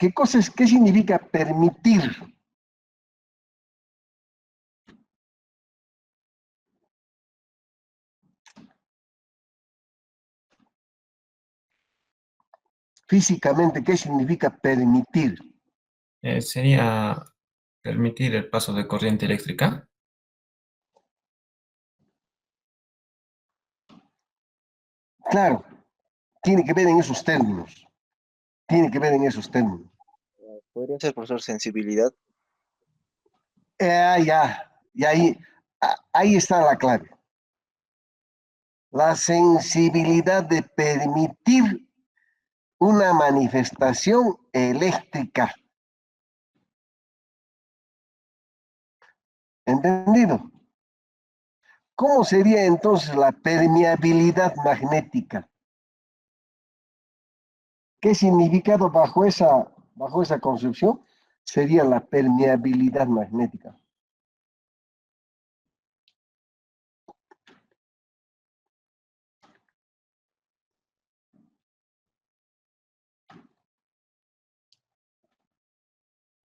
¿Qué significa permitir? Físicamente, ¿qué significa permitir? Sería permitir el paso de corriente eléctrica. Claro, tiene que ver en esos términos. Tiene que ver en esos términos. Podría ser, profesor, sensibilidad. Ya, y ahí está la clave. La sensibilidad de permitir una manifestación eléctrica. ¿Entendido? ¿Cómo sería entonces la permeabilidad magnética? ¿Qué significado bajo esa concepción sería la permeabilidad magnética?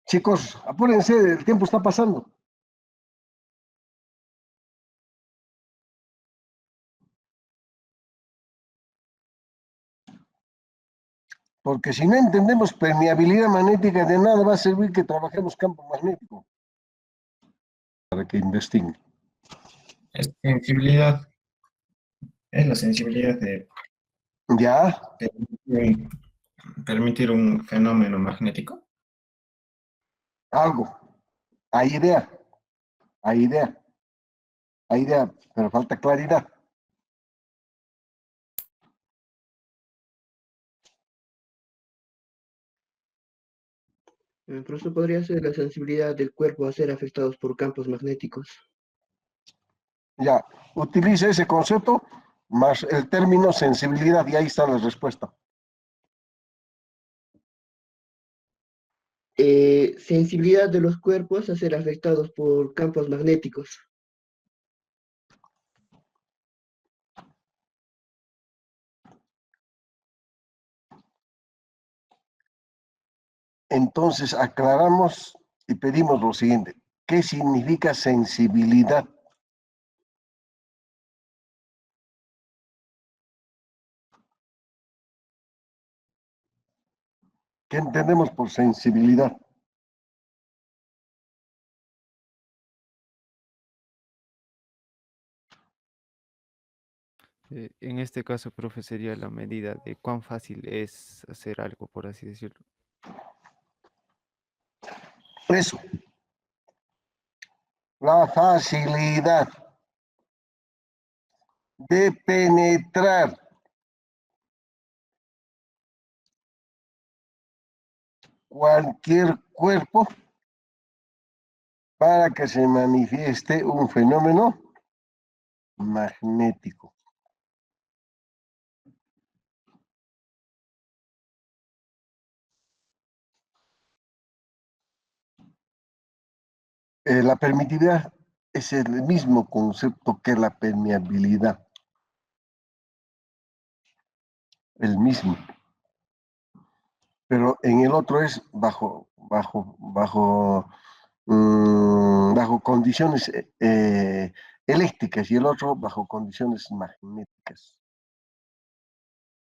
Chicos, apúrense, el tiempo está pasando. Porque si no entendemos permeabilidad magnética, de nada va a servir que trabajemos campo magnético. Para que investiguen. Es sensibilidad. Es la sensibilidad de ¿Ya? permitir permitir un fenómeno magnético. Algo. Hay idea. Hay idea. Hay idea, pero falta claridad. Profesor, podría ser la sensibilidad del cuerpo a ser afectados por campos magnéticos. Ya, utiliza ese concepto más el término sensibilidad y ahí está la respuesta. Sensibilidad de los cuerpos a ser afectados por campos magnéticos. Entonces aclaramos y pedimos lo siguiente. ¿Qué significa sensibilidad? ¿Qué entendemos por sensibilidad? En este caso, profe, sería la medida de cuán fácil es hacer algo, por así decirlo. Eso. La facilidad de penetrar cualquier cuerpo para que se manifieste un fenómeno magnético. La permitividad es el mismo concepto que la permeabilidad. El mismo. Pero en el otro es bajo condiciones eléctricas y el otro bajo condiciones magnéticas.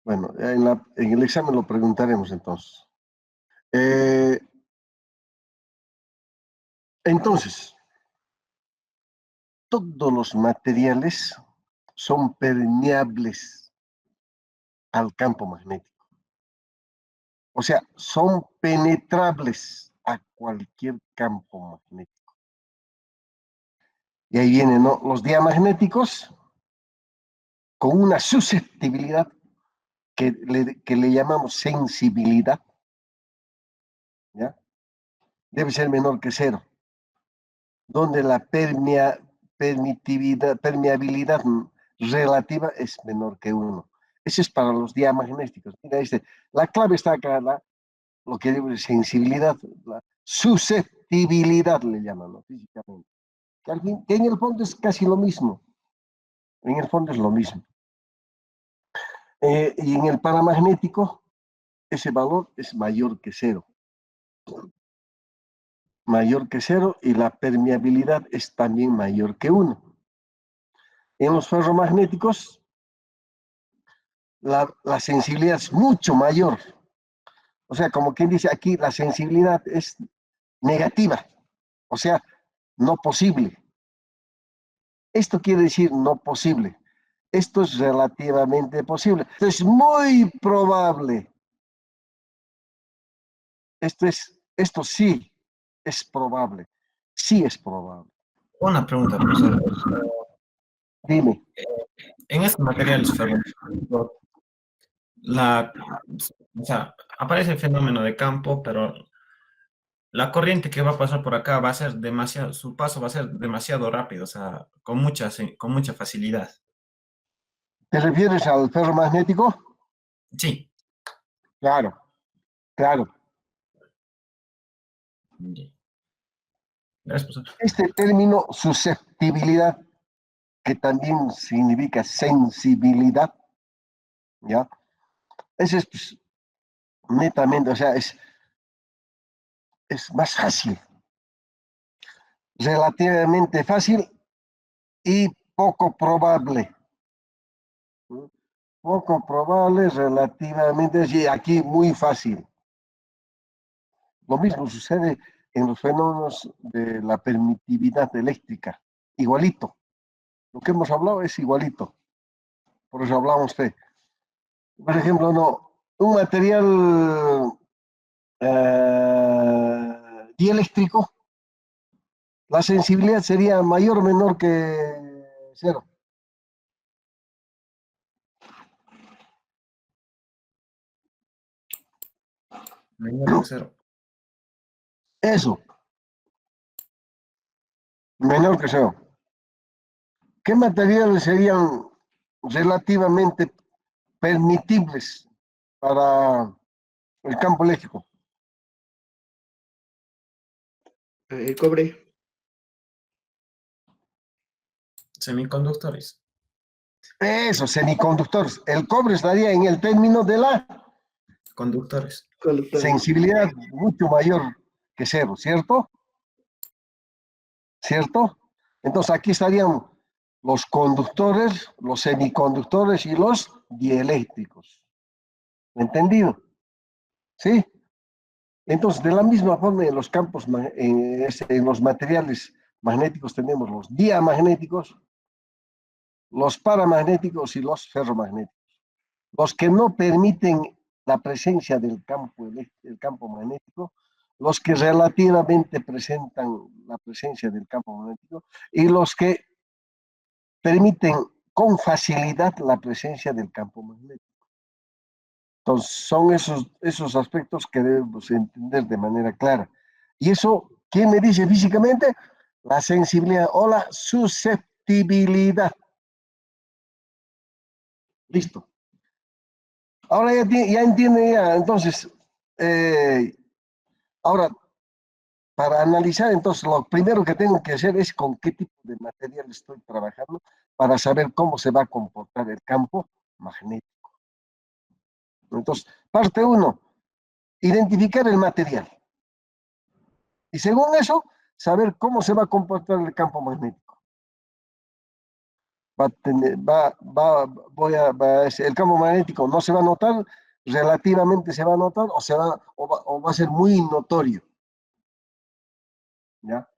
Bueno, en el examen lo preguntaremos entonces. Entonces, todos los materiales son permeables al campo magnético. O sea, son penetrables a cualquier campo magnético. Y ahí vienen, ¿no?, los diamagnéticos con una susceptibilidad que le llamamos sensibilidad, ¿ya? Debe ser menor que cero, donde la permeabilidad relativa es menor que 1. Ese es para los diamagnéticos. Mira, la clave está acá, lo que digo es sensibilidad, la susceptibilidad le llaman, ¿no?, físicamente. Que en el fondo es casi lo mismo. En el fondo es lo mismo. Y en el paramagnético, ese valor es mayor que 0. mayor que 0 y la permeabilidad es también mayor que 1. En los ferromagnéticos, la sensibilidad es mucho mayor. O sea, como quien dice aquí, la sensibilidad es negativa, o sea, no posible. Esto quiere decir no posible. Esto es relativamente posible. Esto es muy probable. Esto sí es probable. Sí es probable. Una pregunta, profesor. Dime. En estos materiales ferromagnéticos, o sea, aparece el fenómeno de campo, pero la corriente que va a pasar por acá va a ser demasiado, su paso va a ser demasiado rápido, o sea, con mucha facilidad. ¿Te refieres al ferromagnético? Sí. Claro, claro. Gracias, profesor. Este término susceptibilidad, que también significa sensibilidad, ¿ya? Ese es pues, netamente, o sea, es más fácil, relativamente fácil y poco probable. ¿No? Poco probable, relativamente, sí, aquí muy fácil. Lo mismo sucede en los fenómenos de la permitividad eléctrica, igualito. Lo que hemos hablado es igualito, por eso hablamos de, por ejemplo, no, un material dieléctrico, la sensibilidad sería mayor o menor que 0. Menor que 0. Eso, menor que 0. ¿Qué materiales serían relativamente permitibles para el campo eléctrico? El cobre. Semiconductores. Eso, semiconductores. El cobre estaría en el término de la Conductores. Conductores. sensibilidad mucho mayor que 0, ¿cierto? ¿Cierto? Entonces aquí estarían los conductores, los semiconductores y los dieléctricos. ¿Entendido? ¿Sí? Entonces, de la misma forma, en los campos, en los materiales magnéticos tenemos los diamagnéticos, los paramagnéticos y los ferromagnéticos. Los que no permiten la presencia del campo magnético, los que relativamente presentan la presencia del campo magnético y los que permiten con facilidad la presencia del campo magnético. Entonces, son esos aspectos que debemos entender de manera clara. Y eso, ¿quién me dice físicamente? La sensibilidad o la susceptibilidad. Listo. Ahora ya entiende, ya. Entonces, ahora, para analizar, entonces, lo primero que tengo que hacer es con qué tipo de material estoy trabajando para saber cómo se va a comportar el campo magnético. Entonces, parte 1, identificar el material. Y según eso, saber cómo se va a comportar el campo magnético. El campo magnético no se va a notar, relativamente se va a notar, o va a ser muy notorio. ¿Ya?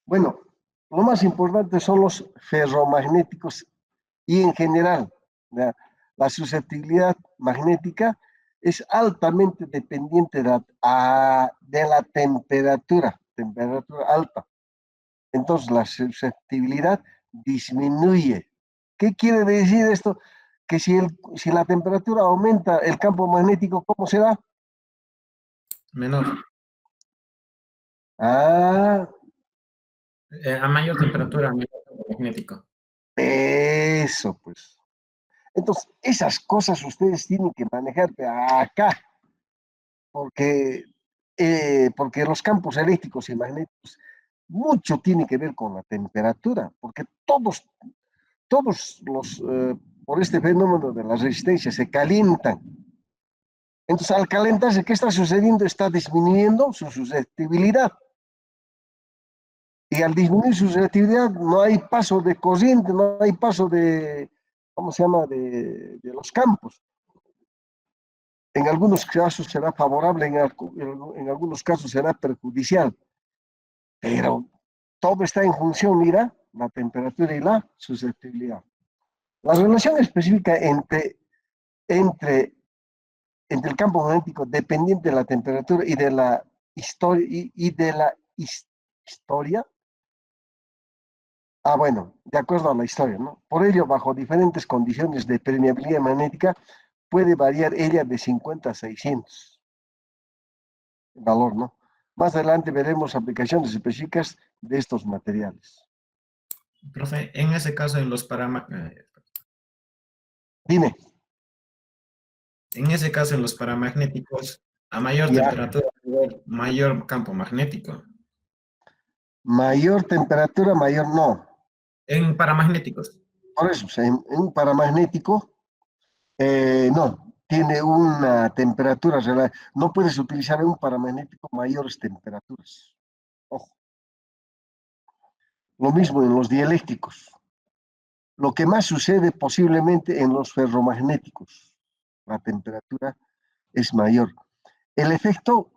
Bueno, lo más importante son los ferromagnéticos y en general, ¿ya? La susceptibilidad magnética es altamente dependiente de la temperatura alta. Entonces la susceptibilidad disminuye. ¿Qué quiere decir esto? Que si la temperatura aumenta, el campo magnético, ¿cómo se da? Menor. Ah, A mayor temperatura, menor campo magnético. eso pues. Entonces, esas cosas ustedes tienen que manejar acá, porque los campos eléctricos y magnéticos mucho tiene que ver con la temperatura, porque todos por este fenómeno de la resistencia se calientan. Entonces, al calentarse, ¿qué está sucediendo? Está disminuyendo su susceptibilidad. Y al disminuir su susceptibilidad, no hay paso de corriente, no hay paso de, ¿cómo se llama?, de los campos. En algunos casos será favorable, en algunos casos será perjudicial. Pero todo está en función, mira, la temperatura y la susceptibilidad. La relación específica entre el campo magnético dependiente de la temperatura y de la historia, historia. Bueno, de acuerdo a la historia, ¿no? Por ello, bajo diferentes condiciones de permeabilidad magnética, puede variar ella de 50 a 600 el valor, ¿no? Más adelante veremos aplicaciones específicas de estos materiales. Profe, en ese caso, Dime. en ese caso, en los paramagnéticos, a mayor Ya. temperatura, mayor campo magnético. Mayor temperatura, mayor no. En paramagnéticos. Por eso, en un paramagnético, no, tiene una temperatura relativa. No puedes utilizar en un paramagnético mayores temperaturas. Ojo. Lo mismo en los dieléctricos. Lo que más sucede posiblemente en los ferromagnéticos. La temperatura es mayor. El efecto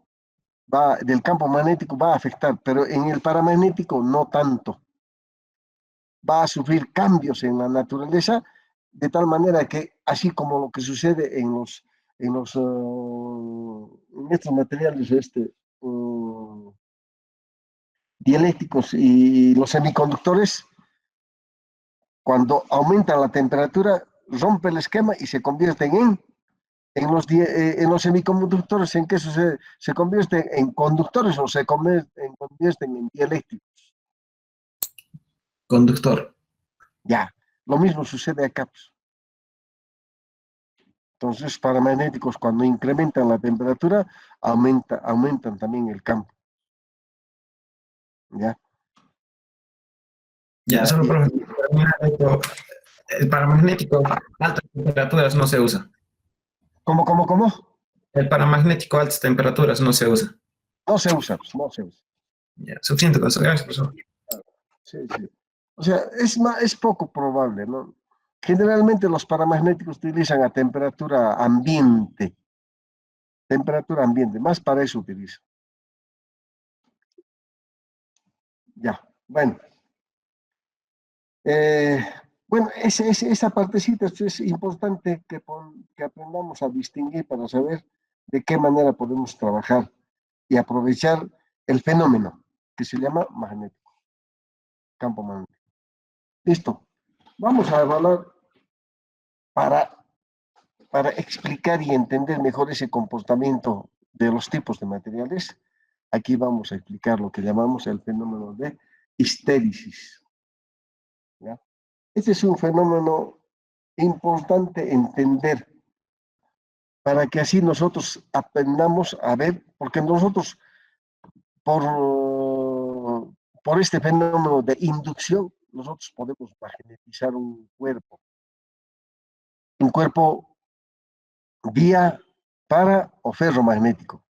del campo magnético va a afectar, pero en el paramagnético no tanto. Va a sufrir cambios en la naturaleza, de tal manera que, así como lo que sucede en estos materiales dielécticos y los semiconductores, cuando aumenta la temperatura, rompe el esquema y se convierten en los semiconductores. ¿En qué sucede? Se convierten en conductores o se convierten en dieléctricos. Conductor. Ya, lo mismo sucede acá. Entonces, paramagnéticos, cuando incrementan la temperatura, aumentan también el campo. ¿Ya? Ya, solo profe, el paramagnético a altas temperaturas no se usa. ¿Cómo? El paramagnético a altas temperaturas no se usa. No se usa, pues, no se usa. Ya, suficiente con eso. Gracias, profesor. Sí. O sea, es poco probable, ¿no? Generalmente los paramagnéticos utilizan a temperatura ambiente, más para eso utilizan. Ya, bueno. Bueno, esa partecita es importante que aprendamos a distinguir para saber de qué manera podemos trabajar y aprovechar el fenómeno que se llama magnético, campo magnético. Listo. Vamos a evaluar para explicar y entender mejor ese comportamiento de los tipos de materiales. Aquí vamos a explicar lo que llamamos el fenómeno de histéresis. ¿Ya? Este es un fenómeno importante entender para que así nosotros aprendamos a ver, porque nosotros por este fenómeno de inducción, nosotros podemos magnetizar un cuerpo vía, para o ferromagnético.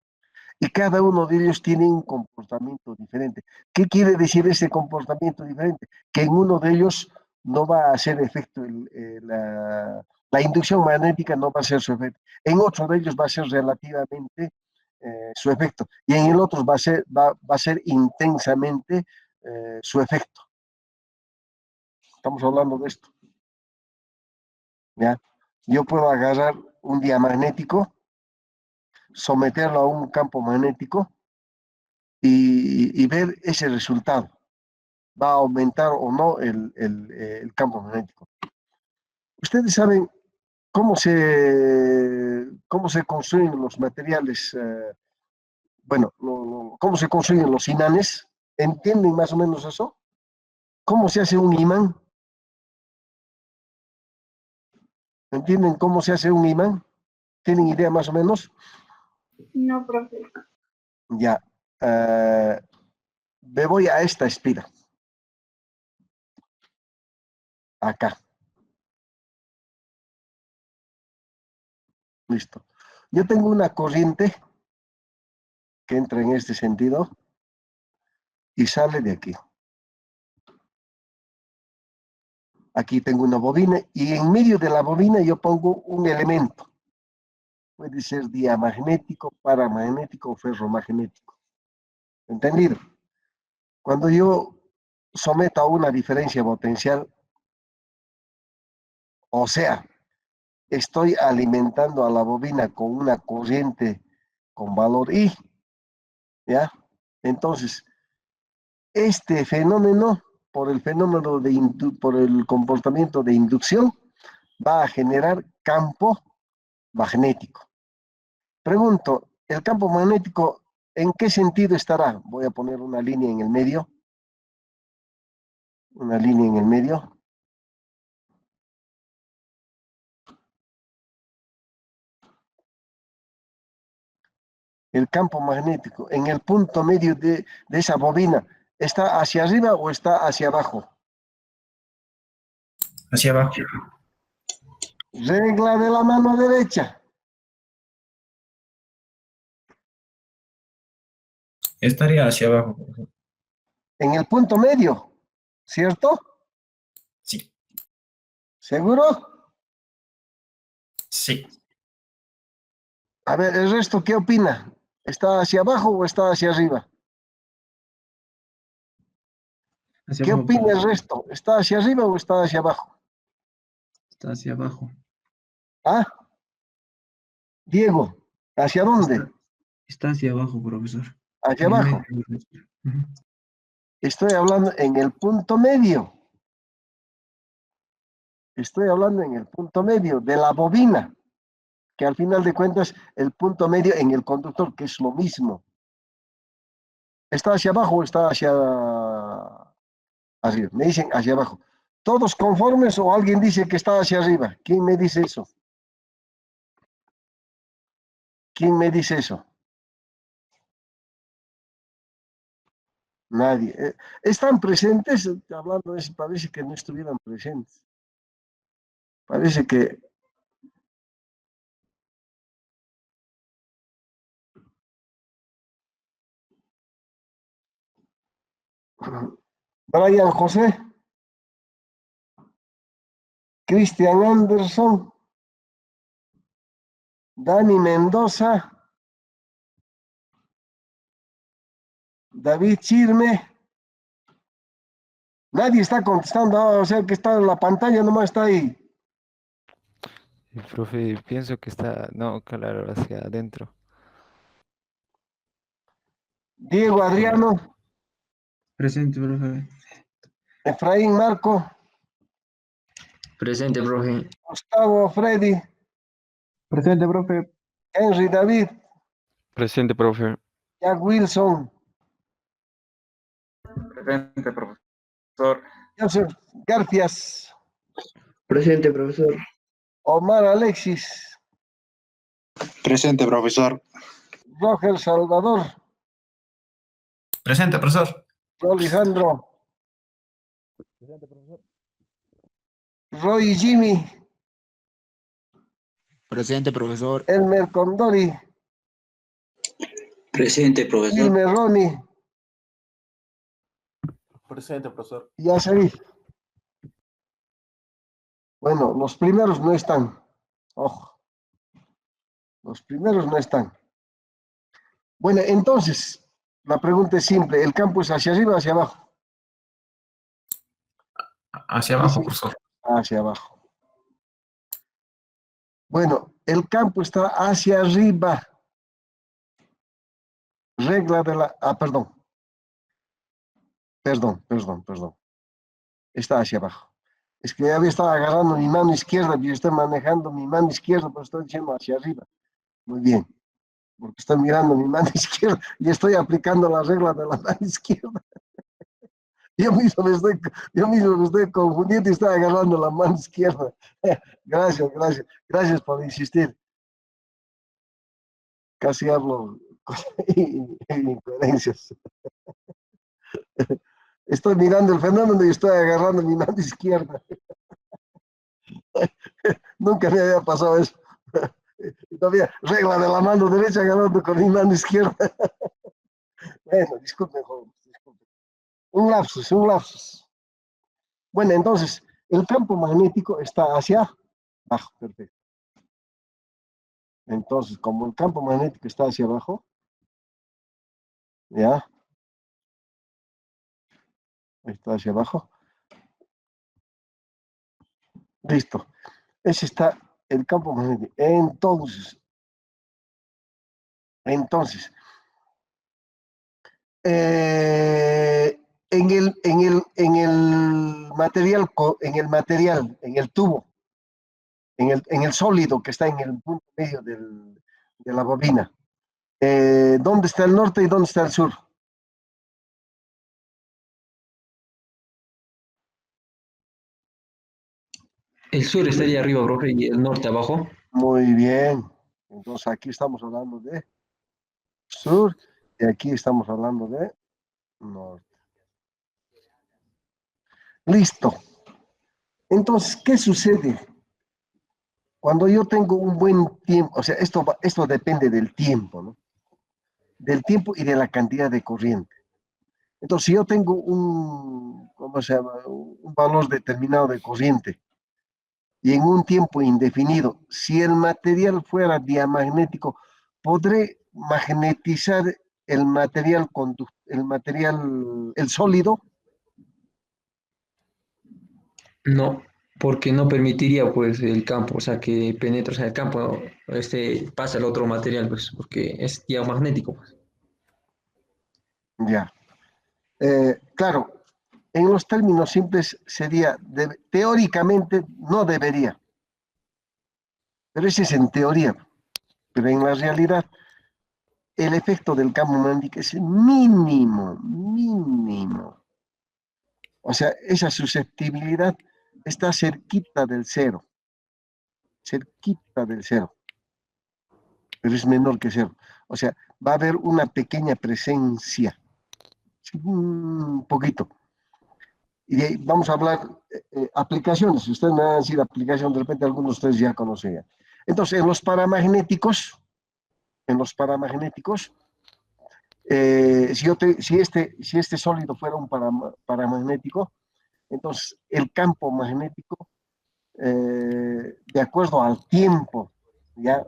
Y cada uno de ellos tiene un comportamiento diferente. ¿Qué quiere decir ese comportamiento diferente? Que en uno de ellos no va a hacer efecto la inducción magnética, no va a ser su efecto. En otro de ellos va a ser relativamente su efecto. Y en el otro va a ser intensamente su efecto. Estamos hablando de esto. ¿Ya? Yo puedo agarrar un diamagnético, someterlo a un campo magnético y ver ese resultado. ¿Va a aumentar o no el campo magnético? Ustedes saben cómo se construyen los materiales, cómo se construyen los imanes. ¿Entienden más o menos eso? ¿Cómo se hace un imán? ¿Entienden cómo se hace un imán? ¿Tienen idea más o menos? No, profe. Ya. Me voy a esta espira. Acá. Listo. Yo tengo una corriente que entra en este sentido y sale de aquí. Aquí tengo una bobina y en medio de la bobina yo pongo un elemento. Puede ser diamagnético, paramagnético o ferromagnético. ¿Entendido? Cuando yo someto a una diferencia potencial, o sea, estoy alimentando a la bobina con una corriente con valor I, ¿ya? Entonces, este fenómeno, por el fenómeno por el comportamiento de inducción, va a generar campo magnético. Pregunto, ¿el campo magnético en qué sentido estará? Voy a poner una línea en el medio. Una línea en el medio. El campo magnético en el punto medio de esa bobina, ¿está hacia arriba o está hacia abajo? Hacia abajo. Regla de la mano derecha. Estaría hacia abajo. En el punto medio, ¿cierto? Sí, ¿Seguro? sí. A ver, ¿el resto qué opina? ¿Está hacia abajo o está hacia arriba? Hacia ¿Qué abajo, opina el profesor. resto? ¿Está hacia arriba o está hacia abajo? Está hacia abajo. ¿Ah? Diego, ¿hacia dónde? Está hacia abajo, profesor. Hacia En el abajo. medio, profesor. Ujú. Estoy hablando en el punto medio. Estoy hablando en el punto medio de la bobina, que al final de cuentas el punto medio en el conductor, que es lo mismo. ¿Está hacia abajo o está hacia arriba? Me dicen hacia abajo. ¿Todos conformes o alguien dice que está hacia arriba? ¿Quién me dice eso? ¿Quién me dice eso? Nadie. ¿Están presentes? Hablando de eso, parece que no estuvieran presentes. Parece que... Brian José, Cristian Anderson, Dani Mendoza, David Chirme. Nadie está contestando, o sea que está en la pantalla, nomás está ahí. Profe, pienso que está, no, claro, hacia adentro. Diego Adriano, Presente, profe. Efraín Marco, Presente, profe. Gustavo Freddy, Presente, profe. Henry David, Presente, profe. Jack Wilson, Presente, profesor. Joseph Garfias, Presente, profesor. Omar Alexis, Presente, profesor. Roger Salvador, Presente, profesor. Lisandro, Roy Jimmy, Presente, profesor. Elmer Condori, Presente, profesor. Wilmer Ronnie, Presente, profesor. y Yaserí. Bueno, los primeros no están. Ojo. Los primeros no están. Bueno, entonces, la pregunta es simple. ¿El campo es hacia arriba o hacia abajo? Hacia abajo, profesor. Hacia abajo. Bueno, el campo está hacia arriba. Regla de la... perdón. Perdón. Está hacia abajo. Es que ya había estado agarrando mi mano izquierda, yo estoy manejando mi mano izquierda, pero estoy diciendo hacia arriba. Muy bien. Porque estoy mirando mi mano izquierda y estoy aplicando la regla de la mano izquierda. Yo mismo me estoy confundiendo y estoy agarrando la mano izquierda. Gracias por insistir. Casi hablo incoherencias. Estoy mirando el fenómeno y estoy agarrando mi mano izquierda. Nunca me había pasado eso. Todavía regla de la mano derecha ganando con mi mano izquierda. Bueno, disculpen, jóvenes, disculpen. Un lapsus, un lapsus. Bueno, entonces, el campo magnético está hacia abajo, perfecto. Entonces, como el campo magnético está hacia abajo, ¿ya? Está hacia abajo. Listo. Ese está el campo magnético. Entonces, en el tubo, en el sólido que está en el punto medio de la bobina, ¿dónde está el norte y dónde está el sur? El sur estaría arriba, profe, y el norte abajo. Muy bien. Entonces aquí estamos hablando de sur y aquí estamos hablando de norte. Listo. Entonces, ¿qué sucede? Cuando yo tengo un buen tiempo, o sea, esto depende del tiempo, ¿no? Del tiempo y de la cantidad de corriente. Entonces, si yo tengo ¿cómo se llama? Un valor determinado de corriente y en un tiempo indefinido, si el material fuera diamagnético, ¿podré magnetizar el sólido? No, porque no permitiría pues el campo, o sea, que penetre, o sea, el campo pasa al otro material, pues, porque es diamagnético, pues. Ya. Claro, en los términos simples sería, teóricamente no debería, pero ese es en teoría, pero en la realidad el efecto del campo magnético es mínimo, mínimo. O sea, esa susceptibilidad está cerquita del cero, pero es menor que cero. O sea, va a haber una pequeña presencia, un poquito. Y de ahí vamos a hablar aplicaciones. Si ustedes me van a decir aplicación, de repente algunos de ustedes ya conocen. Entonces, en los paramagnéticos, si este sólido fuera un paramagnético, entonces el campo magnético, de acuerdo al tiempo, ¿ya?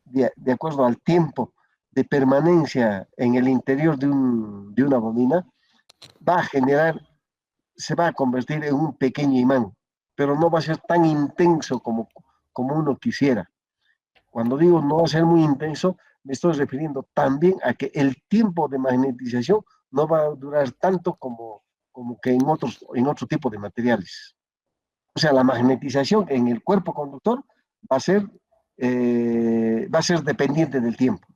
De acuerdo al tiempo de permanencia en el interior de una bobina, se va a convertir en un pequeño imán, pero no va a ser tan intenso como uno quisiera. Cuando digo no va a ser muy intenso, me estoy refiriendo también a que el tiempo de magnetización no va a durar tanto como que en otro tipo de materiales. O sea, la magnetización en el cuerpo conductor va a ser dependiente del tiempo.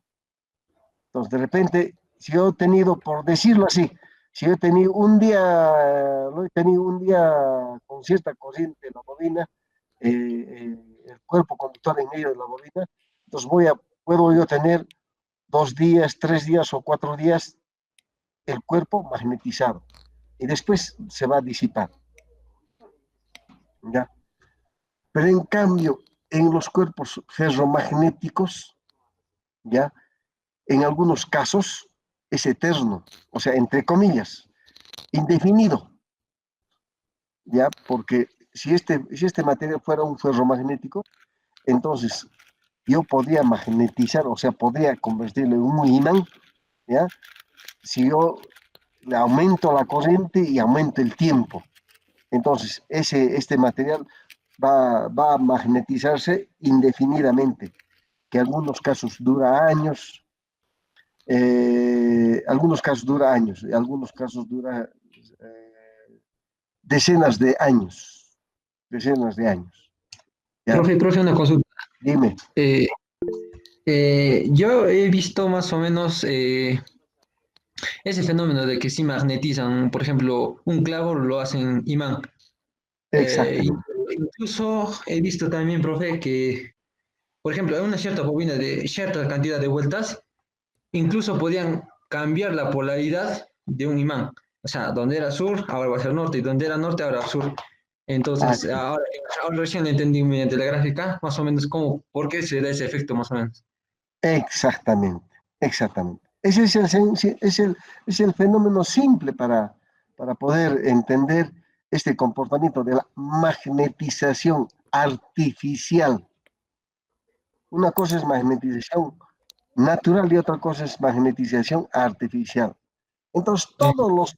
Entonces, de repente, si yo he tenido, por decirlo así, si yo he tenido lo he tenido un día con cierta corriente en la bobina, el cuerpo conductor en medio de la bobina, entonces puedo yo tener 2 días, 3 días o 4 días el cuerpo magnetizado y después se va a disipar. ¿Ya? Pero en cambio, en los cuerpos ferromagnéticos, ¿ya? En algunos casos es eterno, o sea, entre comillas, indefinido, ¿ya? Porque si este material fuera un ferromagnético, entonces yo podría magnetizar, o sea, podría convertirlo en un imán, ¿ya? Si yo le aumento la corriente y aumento el tiempo. Entonces, este material va a magnetizarse indefinidamente, que en algunos casos dura años, y algunos casos dura decenas de años. ¿Ya? Profe, una consulta. Dime. Yo he visto más o menos ese fenómeno de que si magnetizan, por ejemplo, un clavo lo hacen imán. Exactamente. Incluso he visto también, profe, que, por ejemplo, en una cierta bobina de cierta cantidad de vueltas, incluso podían cambiar la polaridad de un imán. O sea, donde era sur, ahora va a ser norte, y donde era norte, ahora sur. Entonces, sí. ahora recién entendí mediante la gráfica, más o menos por qué se da ese efecto, más o menos. Exactamente, exactamente. Ese es es el fenómeno simple para poder entender este comportamiento de la magnetización artificial. Una cosa es magnetización natural y otra cosa es magnetización artificial. Entonces, todos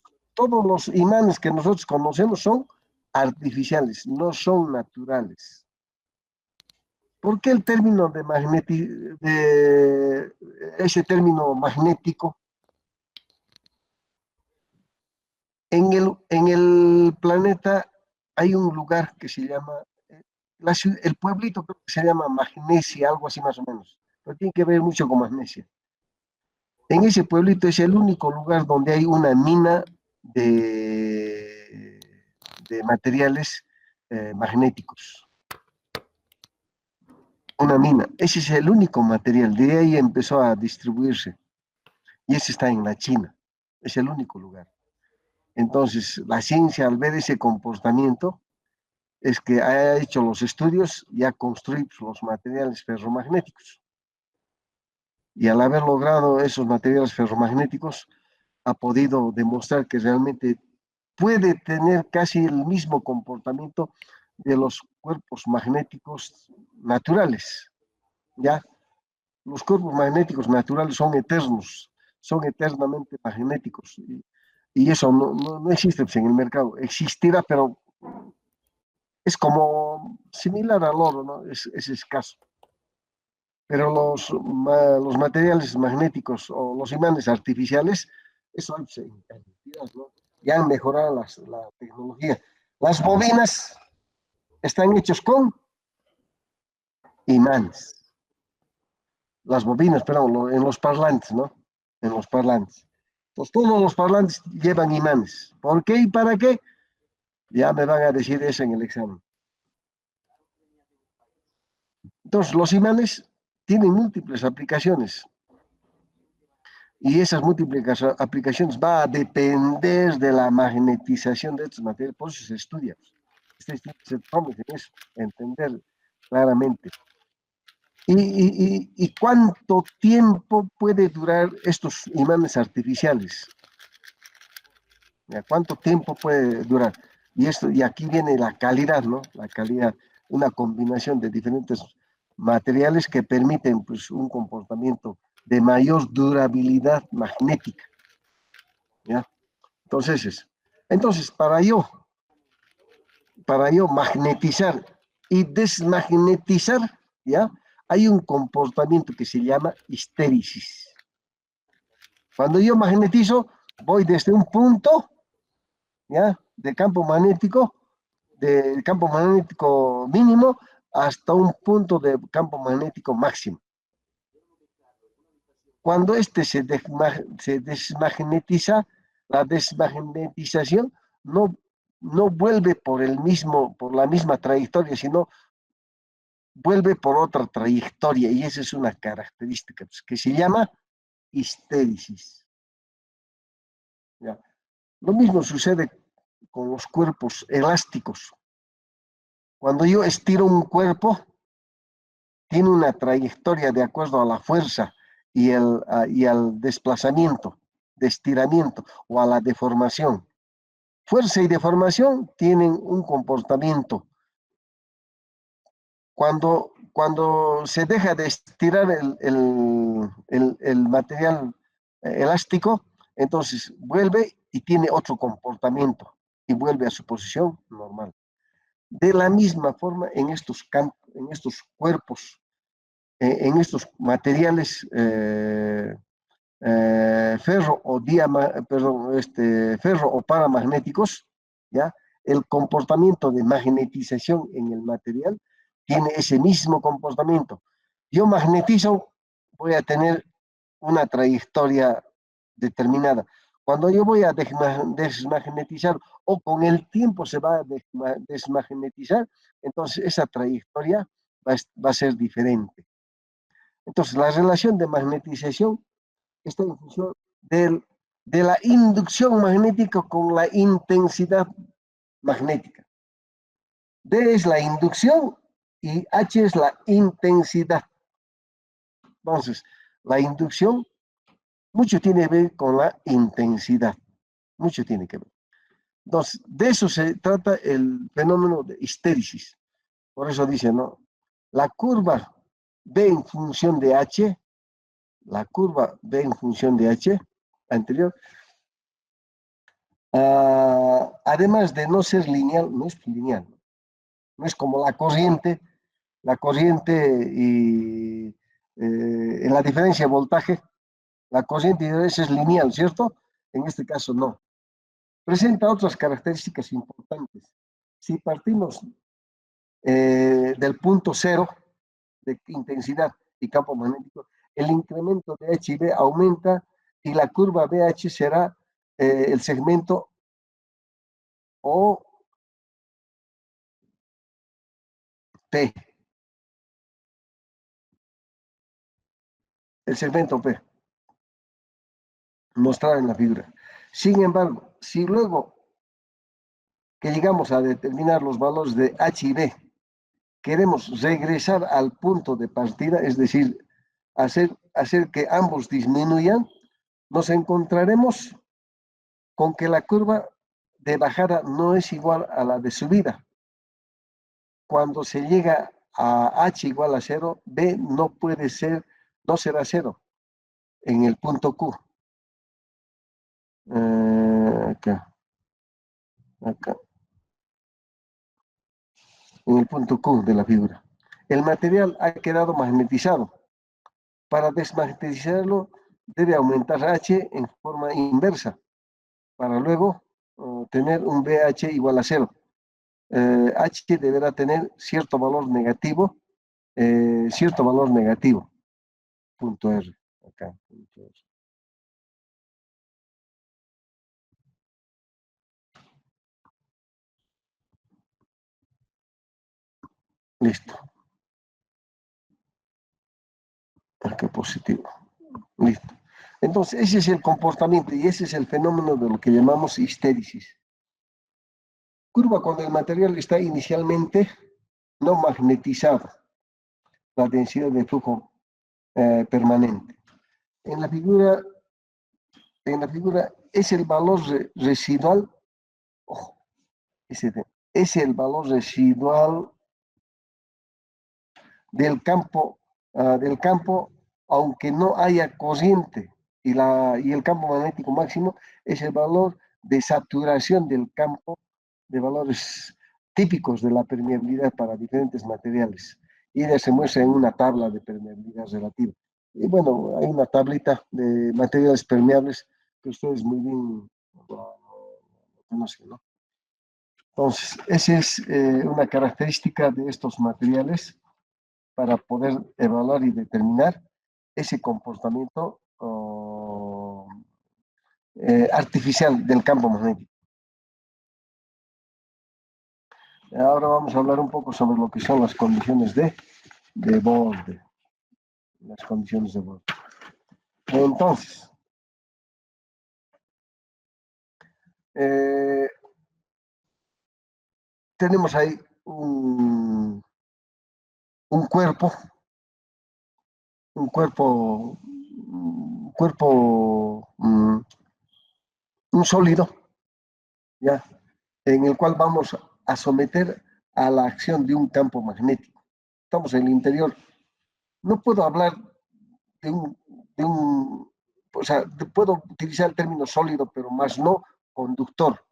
los imanes que nosotros conocemos son artificiales, no son naturales. ¿Por qué el término ese término magnético? En el planeta hay un lugar que se llama, el pueblito creo que se llama Magnesia, algo así más o menos, pero tiene que ver mucho con Magnesia. En ese pueblito es el único lugar donde hay una mina de materiales magnéticos. Una mina. Ese es el único material. De ahí empezó a distribuirse. Y ese está en la China. Es el único lugar. Entonces, la ciencia, al ver ese comportamiento, es que ha hecho los estudios y ha construido los materiales ferromagnéticos. Y al haber logrado esos materiales ferromagnéticos, ha podido demostrar que realmente puede tener casi el mismo comportamiento de los cuerpos magnéticos naturales, ¿ya? Los cuerpos magnéticos naturales son eternos, son eternamente magnéticos, y eso no existe pues, en el mercado. Existirá, pero es como similar al oro, ¿no? Es escaso. Pero los materiales magnéticos o los imanes artificiales, eso hay en cantidad, ¿no? Ya han mejorado la tecnología. Las bobinas están hechas con imanes. Las bobinas, perdón, en los parlantes, ¿no? En los parlantes. Entonces, todos los parlantes llevan imanes. ¿Por qué y para qué? Ya me van a decir eso en el examen. Entonces, los imanes tienen múltiples aplicaciones. Y esas múltiples aplicaciones va a depender de la magnetización de estos materiales. Por eso se estudia. Se toma en eso, entender claramente. ¿Y cuánto tiempo puede durar estos imanes artificiales? ¿Cuánto tiempo puede durar? Y aquí viene la calidad, ¿no? La calidad, una combinación de diferentes materiales que permiten pues, un comportamiento de mayor durabilidad magnética. ¿Ya? Entonces para yo magnetizar y desmagnetizar, ¿ya? Hay un comportamiento que se llama histéresis. Cuando yo magnetizo, voy desde un punto, ¿ya? Del campo magnético mínimo hasta un punto de campo magnético máximo. Cuando se desmagnetiza, la desmagnetización no vuelve por la misma trayectoria, sino vuelve por otra trayectoria, y esa es una característica pues, que se llama histéresis. ¿Ya? Lo mismo sucede con los cuerpos elásticos. Cuando yo estiro un cuerpo, tiene una trayectoria de acuerdo a la fuerza y al desplazamiento, de estiramiento o a la deformación. Fuerza y deformación tienen un comportamiento. Cuando se deja de estirar el material elástico, entonces vuelve y tiene otro comportamiento y vuelve a su posición normal. De la misma forma en estos cuerpos, en estos materiales ferro o paramagnéticos, ¿ya? El comportamiento de magnetización en el material tiene ese mismo comportamiento. Yo magnetizo, voy a tener una trayectoria determinada. Cuando yo voy a desmagnetizar o con el tiempo se va a desmagnetizar, entonces esa trayectoria va a ser diferente. Entonces, la relación de magnetización está en función de la inducción magnética con la intensidad magnética. D es la inducción y H es la intensidad. Entonces, la inducción mucho tiene que ver con la intensidad. Mucho tiene que ver. Entonces, de eso se trata el fenómeno de histéresis. Por eso dice, ¿no? La curva B en función de H, la curva B en función de H anterior, además de no ser lineal, no es lineal. No es como la corriente y en la diferencia de voltaje, la corriente es lineal, ¿cierto? En este caso no. Presenta otras características importantes. Si partimos del punto cero de intensidad y campo magnético, el incremento de H y B aumenta y la curva BH será el segmento O P. El segmento P. Mostrado en la figura. Sin embargo, si luego que llegamos a determinar los valores de H y B, queremos regresar al punto de partida, es decir, hacer que ambos disminuyan, nos encontraremos con que la curva de bajada no es igual a la de subida. Cuando se llega a H igual a 0, B no será 0 en el punto Q. Acá. En el punto Q de la figura. El material ha quedado magnetizado. Para desmagnetizarlo debe aumentar H en forma inversa, para luego tener un BH igual a 0. H deberá tener cierto valor negativo, punto R. Acá, punto R. Listo. Acá positivo. Listo. Entonces, ese es el comportamiento y ese es el fenómeno de lo que llamamos histéresis. Curva cuando el material está inicialmente no magnetizado, la densidad de flujo permanente. En la figura es el valor residual, ojo, es el valor residual del campo, aunque no haya corriente, y el campo magnético máximo es el valor de saturación del campo de valores típicos de la permeabilidad para diferentes materiales. Y ella se muestra en una tabla de permeabilidad relativa. Y bueno, hay una tablita de materiales permeables que ustedes muy bien lo conocen, ¿no? Entonces, esa es una característica de estos materiales para poder evaluar y determinar ese comportamiento artificial del campo magnético. Ahora vamos a hablar un poco sobre lo que son las condiciones de borde. Las condiciones de borde. Entonces, tenemos ahí un cuerpo, un sólido, ¿ya? En el cual vamos a someter a la acción de un campo magnético. Estamos en el interior. No puedo hablar o sea, puedo utilizar el término sólido, pero más no conductor,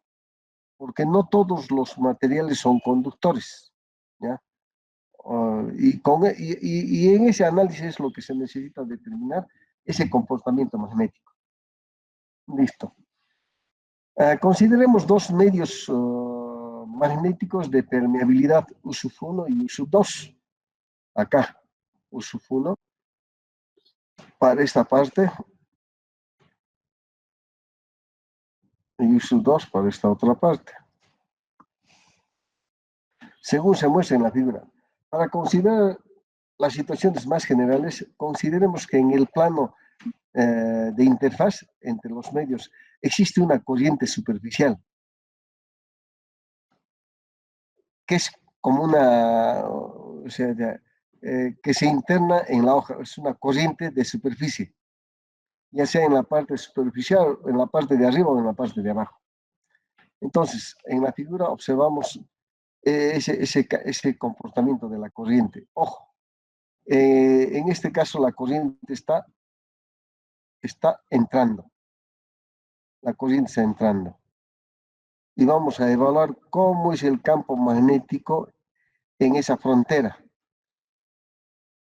porque no todos los materiales son conductores, ¿ya? Y en ese análisis es lo que se necesita determinar ese comportamiento magnético. Listo. Consideremos dos medios magnéticos de permeabilidad U1 y U2. Acá, U1 para esta parte y U2 para esta otra parte. Según se muestra en la figura. Para considerar las situaciones más generales, consideremos que en el plano de interfaz entre los medios existe una corriente superficial que es como una, o sea, que se interna en la hoja, es una corriente de superficie, ya sea en la parte superficial, en la parte de arriba o en la parte de abajo. Entonces, en la figura observamos ese comportamiento de la corriente. Ojo, en este caso la corriente está entrando. La corriente está entrando. Y vamos a evaluar cómo es el campo magnético en esa frontera.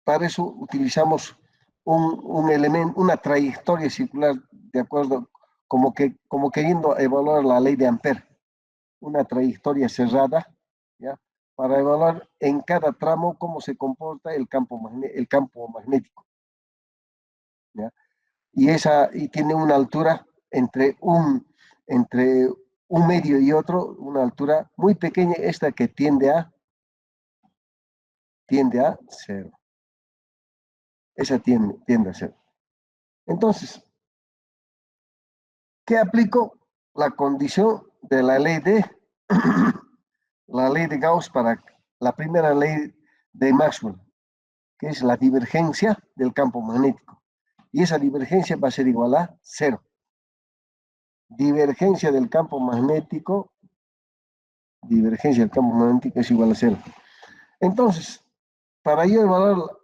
Para eso utilizamos un elemento, una trayectoria circular, de acuerdo, como queriendo evaluar la ley de Ampère, una trayectoria cerrada, ¿ya? Para evaluar en cada tramo cómo se comporta el campo magnético, ¿ya? Y tiene una altura entre un medio y otro, una altura muy pequeña, esta que tiende a cero. Esa tiende a cero. Entonces, ¿qué aplico? La condición de la ley de la ley de Gauss para la primera ley de Maxwell, que es la divergencia del campo magnético. Y esa divergencia va a ser igual a cero. Divergencia del campo magnético es igual a cero. Entonces, para yo evaluar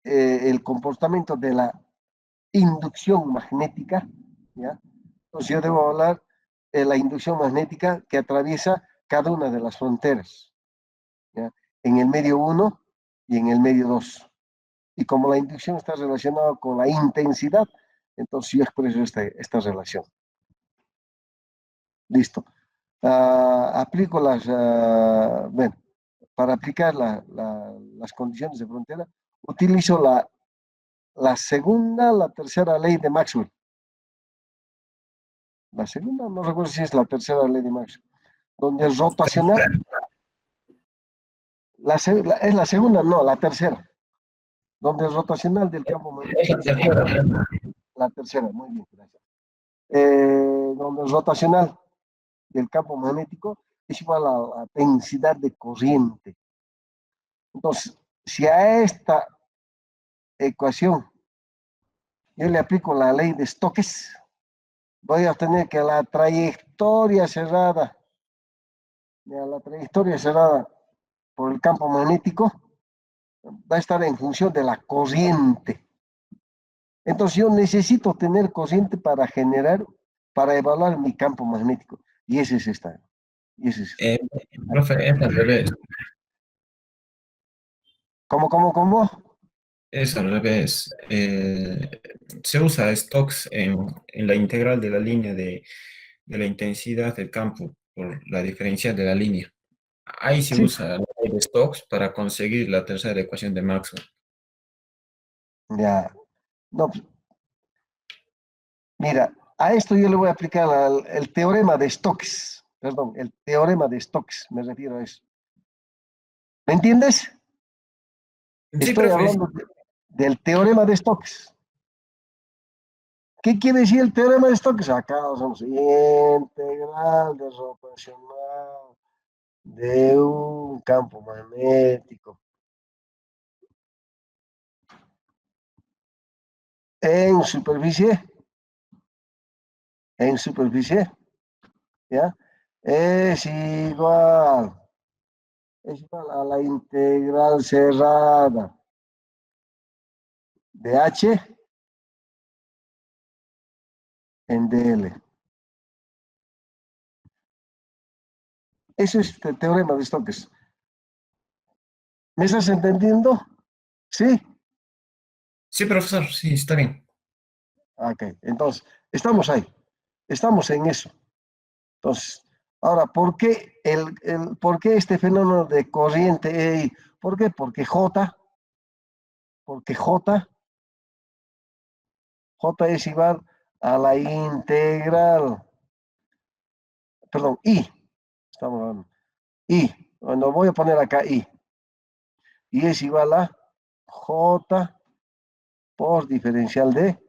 el comportamiento de la inducción magnética, ¿ya? Entonces yo debo hablar de la inducción magnética que atraviesa cada una de las fronteras, ¿ya? En el medio 1 y en el medio 2. Y como la inducción está relacionada con la intensidad, entonces yo expreso esta relación. Listo. Aplico bueno, para aplicar las condiciones de frontera, utilizo la segunda, la tercera ley de Maxwell. La segunda, no recuerdo si es la tercera ley de Maxwell, donde es rotacional. Es la segunda, no, la tercera. Donde es rotacional del campo magnético. La tercera, muy bien, gracias. Donde es rotacional del campo magnético es igual a la densidad de corriente. Entonces, si a esta ecuación yo le aplico la ley de Stokes, voy a obtener que la trayectoria cerrada por el campo magnético va a estar en función de la corriente. Entonces yo necesito tener corriente para evaluar mi campo magnético. Y ese es esta. Profe, es al revés. ¿Cómo? Es al revés. Se usa Stokes en la integral de la línea de la intensidad del campo por la diferencia de la línea. Ahí se Sí. usa la ley de Stokes para conseguir la tercera ecuación de Maxwell. Ya. No, mira, a esto yo le voy a aplicar el teorema de Stokes. Perdón, el teorema de Stokes, me refiero a eso. ¿Me entiendes? Sí, Estoy profe. hablando del teorema de Stokes. ¿Qué quiere decir el teorema de Stokes? Acá usamos integral de rotacional de un campo magnético en superficie, ¿ya? Es igual a la integral cerrada de H en dl. Eso es el teorema de Stokes. ¿Me estás entendiendo? ¿Sí? Sí, profesor, sí, está bien. Ok, entonces, estamos ahí. Estamos en eso. Entonces, ahora, ¿por qué este fenómeno de corriente? ¿Por qué? Porque J es igual a la integral, perdón, I, estamos hablando, I, bueno, voy a poner acá I, y es igual a J por diferencial de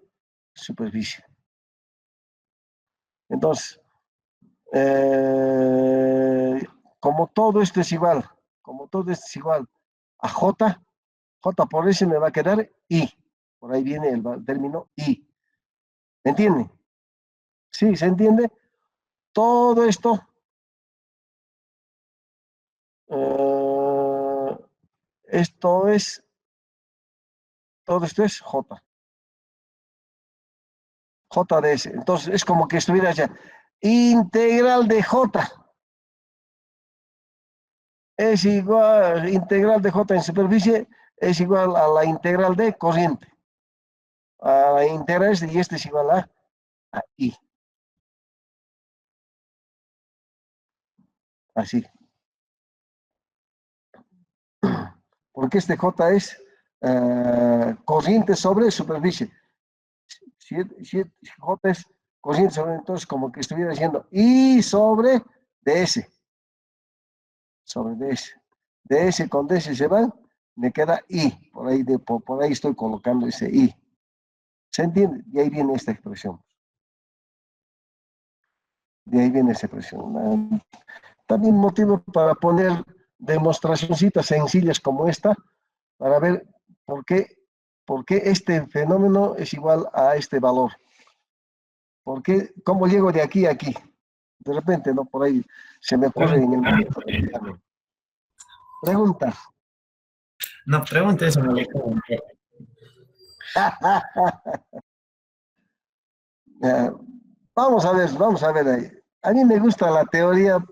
superficie. Entonces, como todo esto es igual, como todo esto es igual a J, J por S me va a quedar I. Por ahí viene el término I. ¿Me entienden? ¿Sí? ¿Se entiende? Todo esto todo esto es J. J de S. Entonces es como que estuviera ya integral de J es igual, integral de J en superficie es igual a la integral de corriente. A la integral y este es igual a I. Así. Porque este J es corriente sobre superficie. Si J es corriente sobre, entonces como que estuviera diciendo I sobre DS. Sobre DS. DS con DS se van, me queda I. Por ahí estoy colocando ese I. ¿Se entiende? Y ahí viene esta expresión. De ahí viene esa expresión. También motivo para poner demostracioncitas sencillas como esta, para ver por qué este fenómeno es igual a este valor. ¿Cómo llego de aquí a aquí? De repente, ¿no? Por ahí se me ocurre en el momento. Pregunta. No, pregunta eso, no. Vamos a ver ahí. A mí me gusta la teoría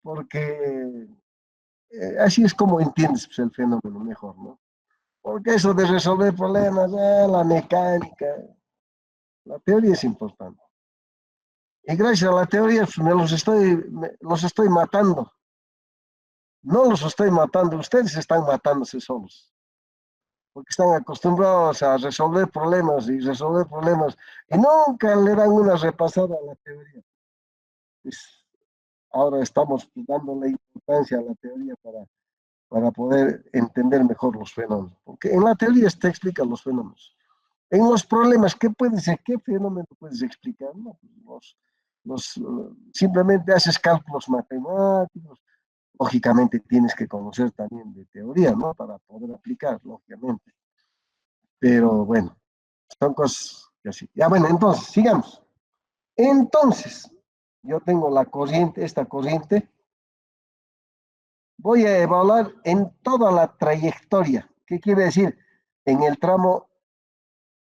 porque así es como entiendes pues, el fenómeno mejor, ¿no? Porque eso de resolver problemas, la mecánica, la teoría es importante. Y gracias a la teoría pues, los estoy matando. No los estoy matando, ustedes están matándose solos. Porque están acostumbrados a resolver problemas y nunca le dan una repasada a la teoría. Pues, ahora estamos dando la importancia a la teoría para poder entender mejor los fenómenos. Porque en la teoría te explican los fenómenos. En los problemas, ¿qué fenómeno puedes explicar? No, simplemente haces cálculos matemáticos. Lógicamente tienes que conocer también de teoría, ¿no? Para poder aplicar, lógicamente. Pero bueno, son cosas que así. Ya bueno, entonces, sigamos. Entonces, yo tengo esta corriente. Voy a evaluar en toda la trayectoria. ¿Qué quiere decir? En el tramo,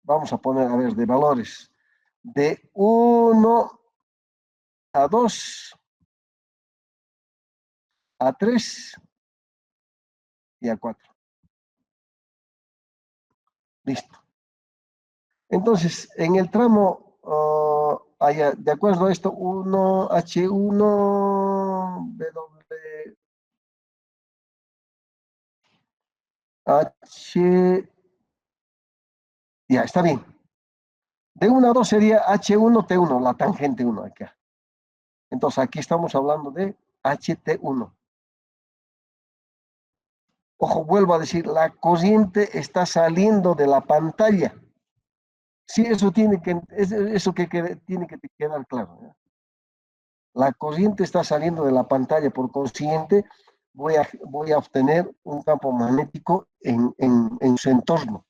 vamos a poner, a ver, de valores. De 1 a 2, a 3 y a 4. Listo. Entonces, en el tramo, de acuerdo a esto, 1, H1, W, H, ya, está bien. De 1 a 2 sería H1, T1, la tangente 1 acá. Entonces, aquí estamos hablando de HT1. Ojo, vuelvo a decir, la corriente está saliendo de la pantalla. Sí, eso tiene que quedar claro, ¿no? La corriente está saliendo de la pantalla, por consiguiente, voy a obtener un campo magnético en su entorno.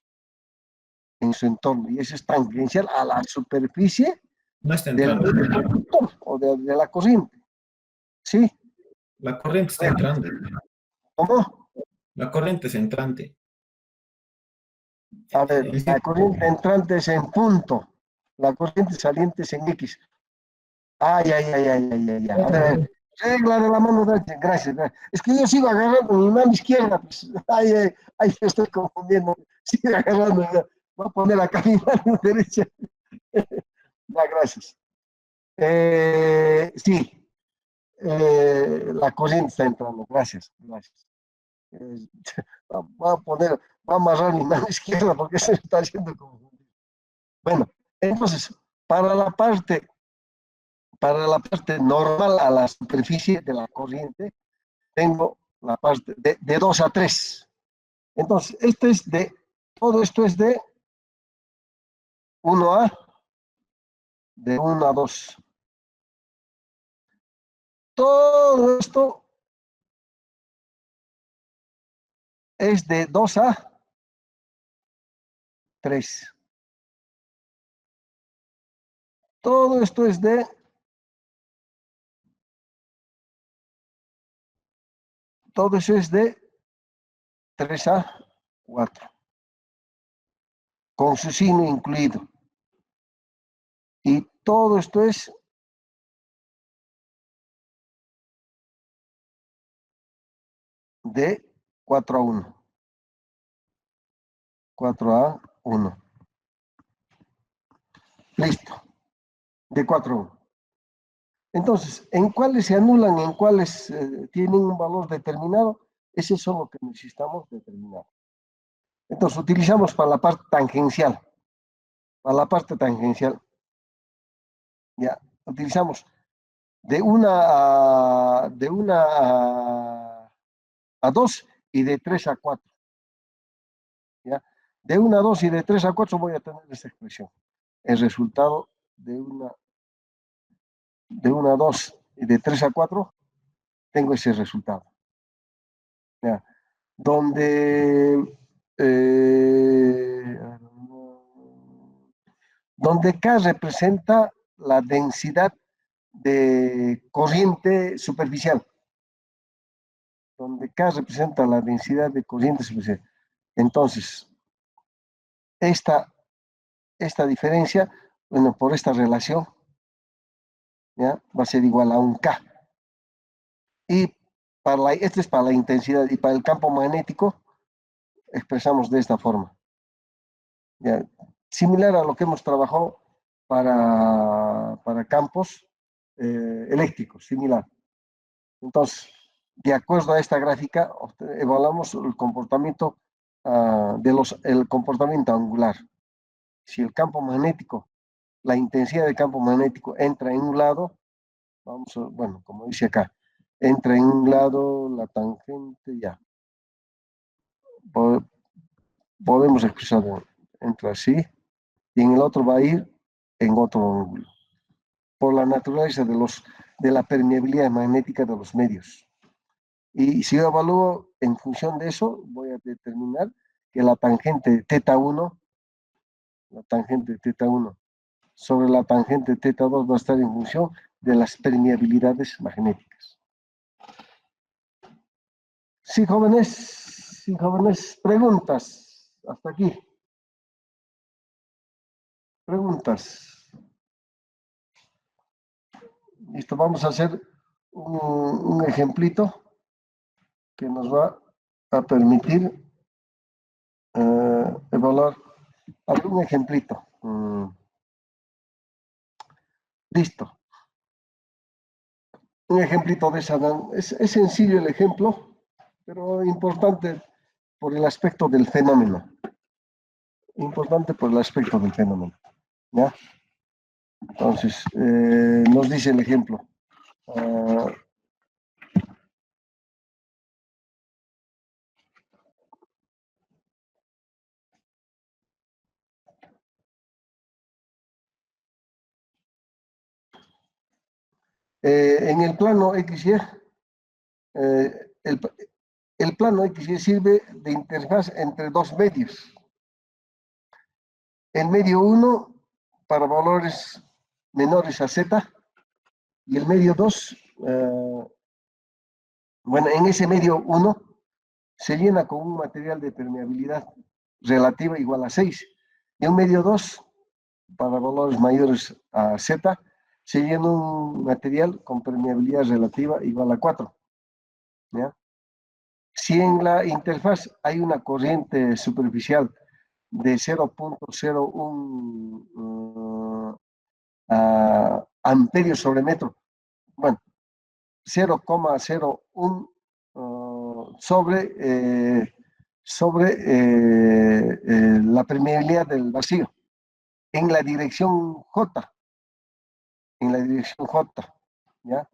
Y eso es tangencial a la superficie No está del entrando. conductor o de la corriente. ¿Sí? La corriente está entrando. ¿Cómo? La corriente es entrante. A ver, la corriente entrante es en punto, la corriente saliente es en X. Ay. A ver, regla de la mano derecha, gracias. Es que yo sigo agarrando mi mano izquierda, pues, ay, estoy confundiendo. Sigo agarrando, voy a poner acá mi mano derecha. Ya, gracias. Sí, la corriente está entrando, gracias. Eh, voy a amarrar mi mano izquierda porque se me está haciendo confundir. Bueno, entonces, para la parte normal a la superficie de la corriente, tengo la parte de 2 a 3. Entonces, todo esto es de 1 a 2. Todo esto es de 2 a 3. Todo esto es de todo eso es de 3 a 4, con su signo incluido. Y todo esto es de 4 a 1. 4 a 1. Listo. De 4 a 1. Entonces, ¿en cuáles se anulan, en cuáles tienen un valor determinado? Ese es lo que necesitamos determinar. Entonces, utilizamos para la parte tangencial. Para la parte tangencial, ya, utilizamos de 1 a 2 y de 3 a 4. ¿Ya? De 1 a 2 y de 3 a 4 voy a tener esta expresión. El resultado de 1 a 2 y de 3 a 4, tengo ese resultado. ¿Ya? Donde K representa la densidad de corriente superficial. Donde K representa la densidad de corriente superficial. Entonces, esta diferencia, bueno, por esta relación, ¿ya? Va a ser igual a un K. Y este es para la intensidad, y para el campo magnético expresamos de esta forma. ¿Ya? Similar a lo que hemos trabajado para campos eléctricos, similar. Entonces, de acuerdo a esta gráfica, evaluamos el comportamiento el comportamiento angular. Si el campo magnético, la intensidad del campo magnético entra en un lado, bueno, como dice acá, entra en un lado la tangente, ya. Podemos expresarlo, entra así, y en el otro va a ir en otro ángulo, por la naturaleza de la permeabilidad magnética de los medios. Y si yo evalúo en función de eso, voy a determinar que la tangente θ1, sobre la tangente θ2 va a estar en función de las permeabilidades magnéticas. Sí, jóvenes, preguntas. Hasta aquí. Preguntas. Listo, vamos a hacer un ejemplito que nos va a permitir evaluar algún ejemplito. Listo. Un ejemplito de esa. Es sencillo el ejemplo, pero importante por el aspecto del fenómeno. ¿Ya? Entonces, nos dice el ejemplo. En el plano XY, el plano XY sirve de interfaz entre dos medios. El medio 1 para valores menores a Z y el medio 2, bueno, en ese medio 1 se llena con un material de permeabilidad relativa igual a 6 y un medio 2 para valores mayores a Z se llena un material con permeabilidad relativa igual a 4. ¿Ya? Si en la interfaz hay una corriente superficial de 0.01 amperios sobre metro, bueno, 0,01 sobre la permeabilidad del vacío en la dirección J, ¿ya?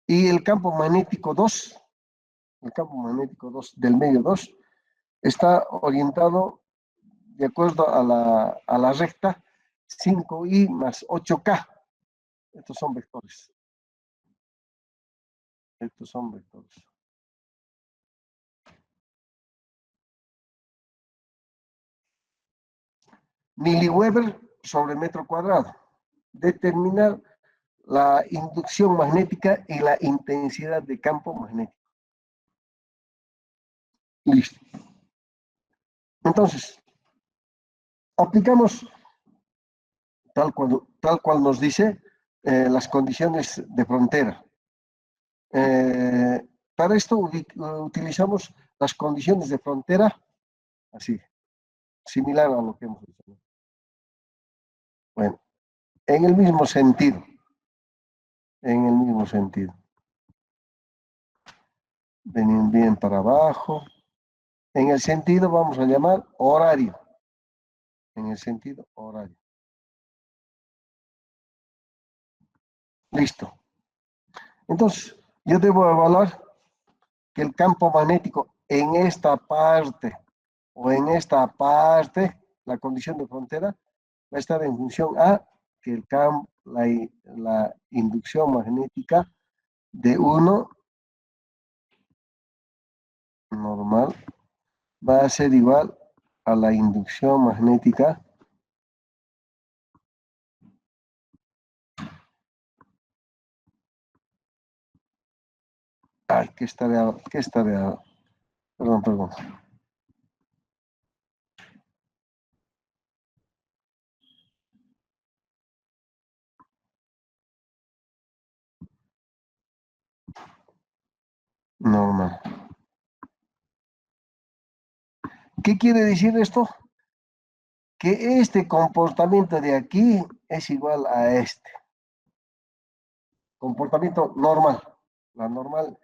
Y el campo magnético 2 del medio 2 está orientado de acuerdo a la recta 5i más 8k. Estos son vectores. miliweber sobre metro cuadrado. Determinar la inducción magnética y la intensidad de campo magnético. Listo. Entonces, aplicamos tal cual nos dice las condiciones de frontera. Para esto utilizamos las condiciones de frontera, así, similar a lo que hemos hecho. Bueno, en el mismo sentido. En el mismo sentido. Ven bien para abajo. En el sentido vamos a llamar horario. En el sentido horario. Listo. Entonces, yo debo evaluar que el campo magnético en esta parte o en esta parte, la condición de frontera, va a estar en función a que el campo, la inducción magnética de 1 normal va a ser igual a la inducción magnética ¿qué estaría? Perdón. Normal. ¿Qué quiere decir esto? Que este comportamiento de aquí es igual a este. Comportamiento normal. La normal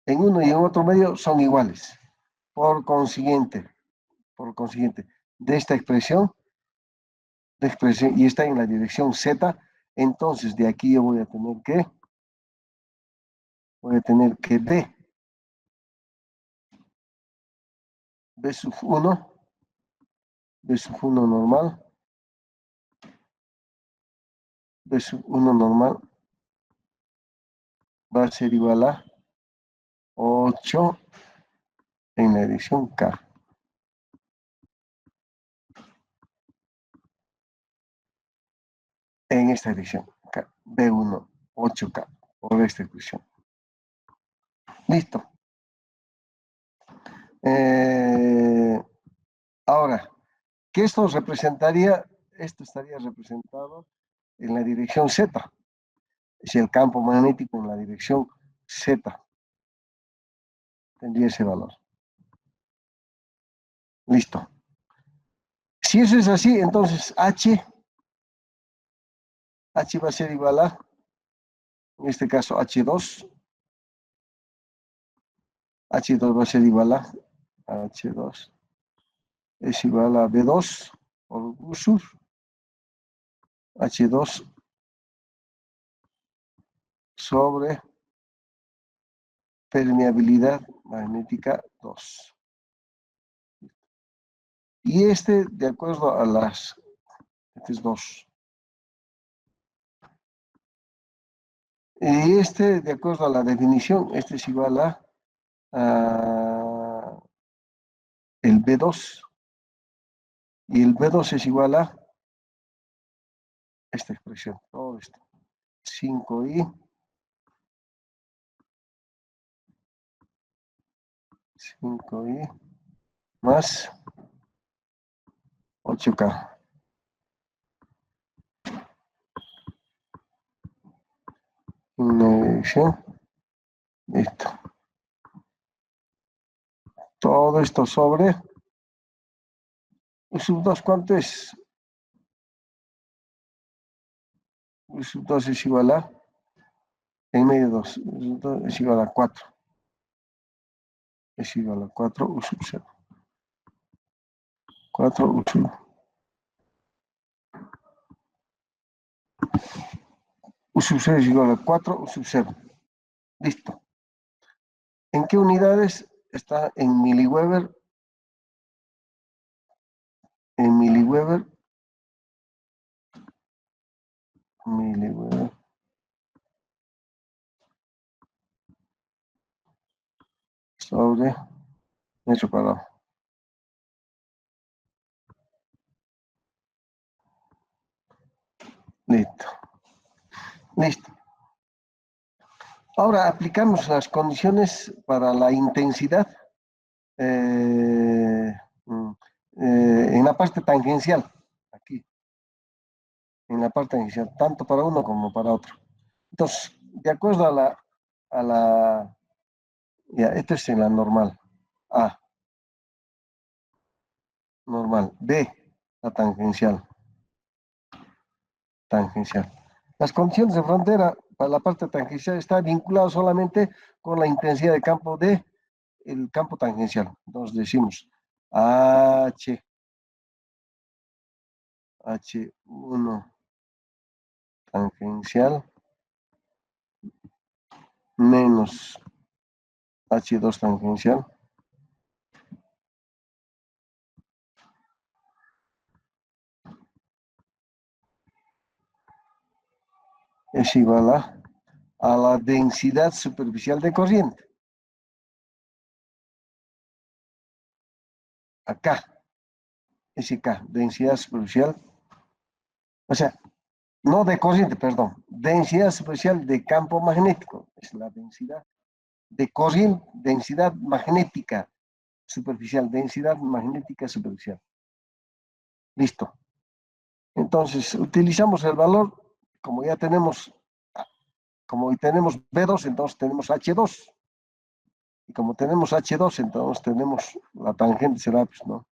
en uno y en otro medio son iguales. Por consiguiente, de esta expresión, y está en la dirección Z, entonces de aquí yo voy a tener B sub 1 normal, B sub 1 normal va a ser igual a 8 en la dirección K. En esta dirección, K, B1, 8K, por esta expresión. Listo. Ahora, ¿qué esto representaría? Esto estaría representado en la dirección Z. Es el campo magnético en la dirección Z. Tendría ese valor. Listo. Si eso es así, entonces H va a ser igual a, en este caso, H2 va a ser igual a H2 es igual a B2 por Gauss, H2 sobre permeabilidad magnética 2. Y de acuerdo a este es 2. Y de acuerdo a la definición, este es igual a el B2. Y el B2 es igual a esta expresión, todo esto. 5i más 8K. Una dirección. Listo. Todo esto sobre U sub 2, ¿cuánto es? U sub 2 es igual a, en medio 2, U sub 2 es igual a 4. Es igual a 4 U sub 0. 4 U sub. U sub 0 es igual a 4 U sub 0. Listo. ¿En qué unidades? Está en miliweber. En miliweber. Sobre metro cuadrado. Listo. Listo. Ahora aplicamos las condiciones para la intensidad en la parte tangencial, aquí, en la parte tangencial, tanto para uno como para otro. Entonces, de acuerdo ya, esto es en la normal, A, normal, B, la tangencial, tangencial. Las condiciones de frontera para la parte tangencial están vinculadas solamente con la intensidad de campo de el campo tangencial. Entonces decimos H1 tangencial menos H2 tangencial es igual a la densidad superficial de corriente. Acá, SK, densidad superficial, o sea, no de corriente, perdón, densidad superficial de campo magnético, es la densidad de corriente, densidad magnética superficial, densidad magnética superficial. Listo. Entonces, utilizamos el valor, como ya tenemos, como tenemos B2, entonces tenemos H2. Y como tenemos H2, entonces tenemos la tangente será, pues, ¿no?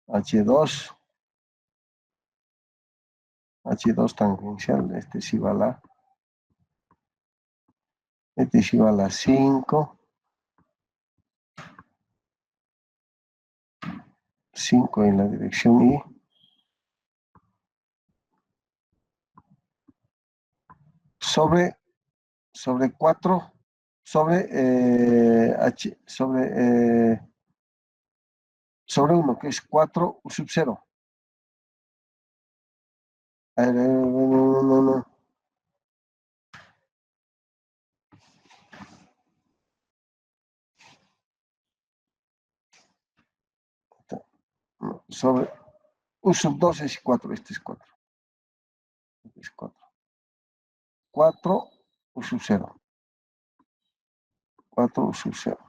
H2 tangencial, este es igual a, este es igual a 5 en la dirección Y, sobre 4, sobre 1, que es 4 sub 0. No. Sobre U sub 2 es 4, este es 4. Este es 4. 4 U sub 0. 4 U sub 0.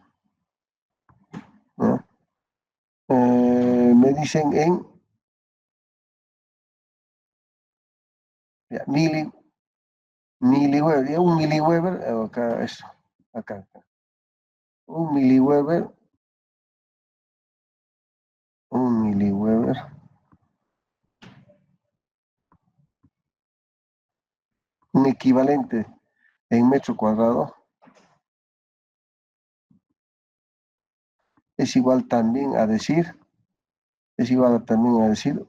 ¿No? Me dicen en ya, miliweber, ya un miliweber, acá eso, acá. Un miliweber un equivalente en metro cuadrado es igual también a decir,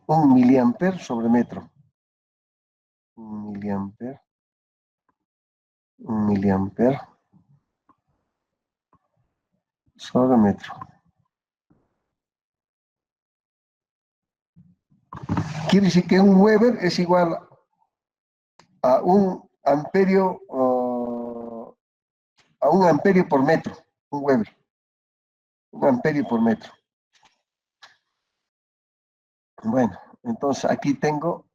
un miliamper sobre metro. Un miliamper sobre metro. Quiere decir que un Weber es igual a un amperio, por metro, un Weber. Un amperio por metro. Bueno, entonces aquí tengo,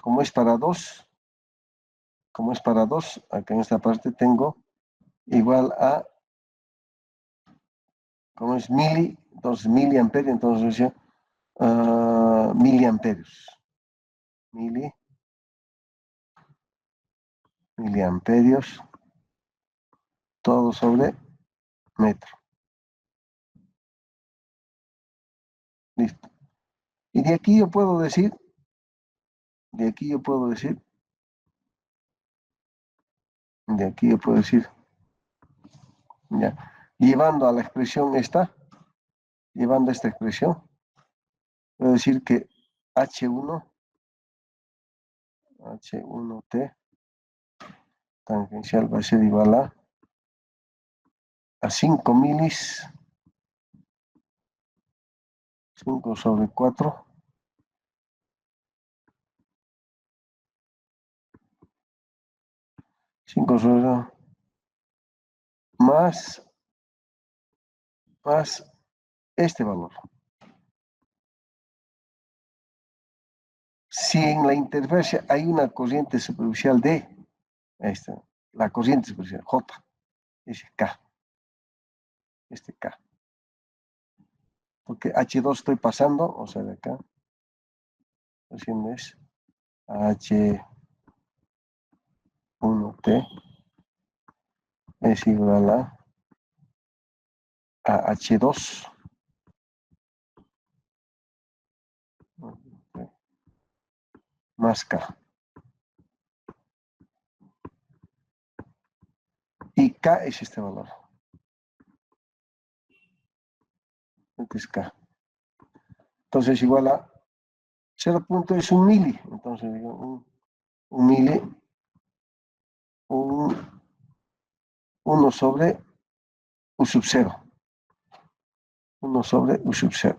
como es para 2, acá en esta parte tengo igual a, como es entonces miliamperio, entonces miliamperios. Miliamperios, todo sobre metro. Listo. Y de aquí yo puedo decir, ya, llevando a la expresión esta expresión, puedo decir que H1T tangencial va a ser igual a 5 milis, 5 sobre 4, más este valor. si en la interfaz hay una corriente superficial D, ahí está, la corriente superficial J, ese K, este K. Porque H2 estoy pasando, o sea, de acá, haciendo es H1T es igual a H2 más K. Y K es este valor. Este es K. Entonces igual a 0.1 mili. Entonces digo un mili, 1 sobre U sub 0. 1 sobre U sub 0.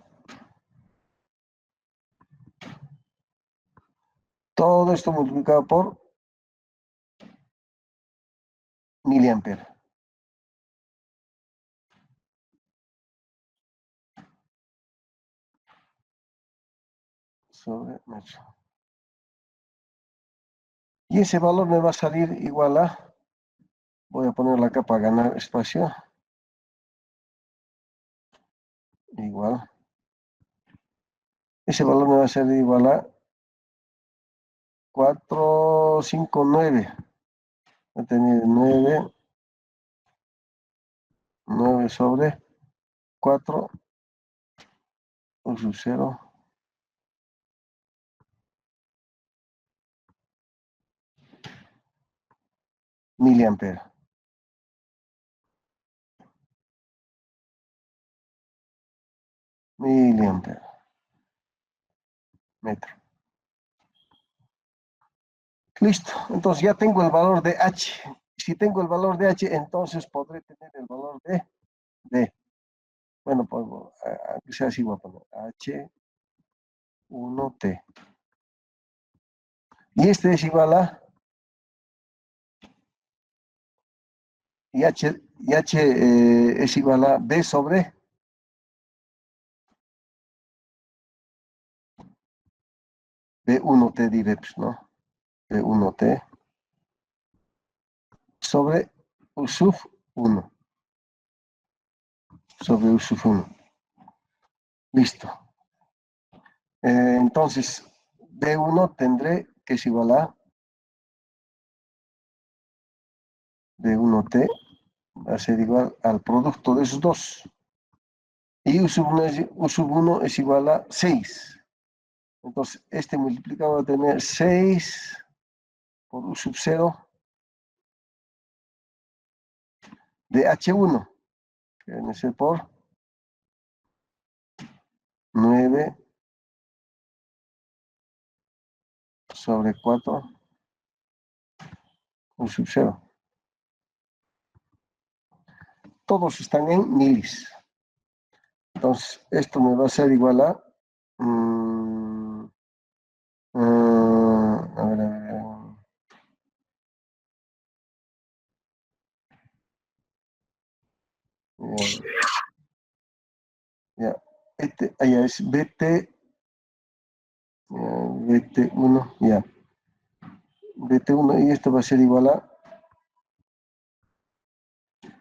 Todo esto multiplicado por miliampere. Sobre metro. Y ese valor me va a salir igual a, voy a ponerla acá para ganar espacio, igual. Ese valor me va a salir igual a 459. Va a tener 9 sobre 4 U sub 0 miliampere. Miliampere. Metro. Listo. Entonces ya tengo el valor de H. Si tengo el valor de H, entonces podré tener el valor de D. Bueno, pues aunque sea así, voy a poner H1T. Y este es igual a y H es igual a B sobre B1T diré, pues, ¿no? B1T sobre U sub 1. Sobre U sub 1. Listo. Entonces, B1 tendré que es igual a B1T, va a ser igual al producto de esos dos. Y U sub 1 es igual a 6. Entonces, este multiplicado va a tener 6 por U sub 0 de H1, que viene a ser por 9 sobre 4 U sub 0. Todos están en milis. Entonces, esto me va a ser igual a... a ver. Ya, allá es BT1, ya. BT1 y esto va a ser igual a...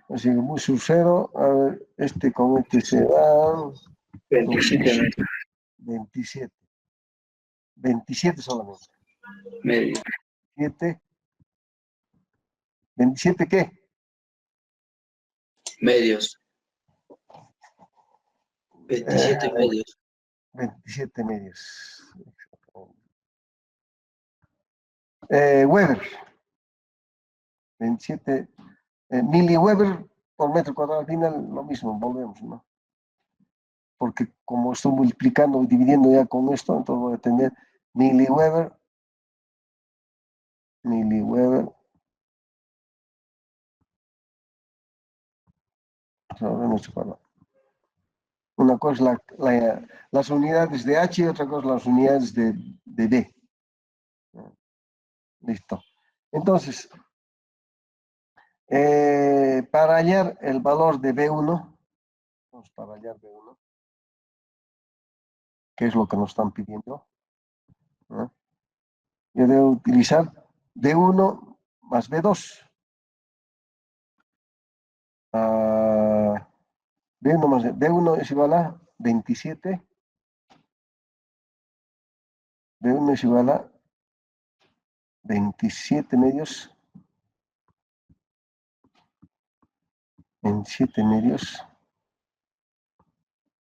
Así que muy sub 0, a ver, este con este se da... 27 27. 27 solamente. medios. 27 ¿qué? Medios. 27 medios. 27 medios. Weber. 27 miliweber por metro cuadrado. Al final lo mismo, volvemos, ¿no? Porque como estoy multiplicando y dividiendo ya con esto, entonces voy a tener miliweber sobre metro cuadrado. Una cosa es las unidades de H y otra cosa las unidades de D. Listo. Entonces, para hallar el valor de B1, vamos para hallar B1, que es lo que nos están pidiendo, ¿no? yo debo utilizar D1 más B2. D1 más D1 es igual a 27. D1 es igual a 27 medios. 27 medios.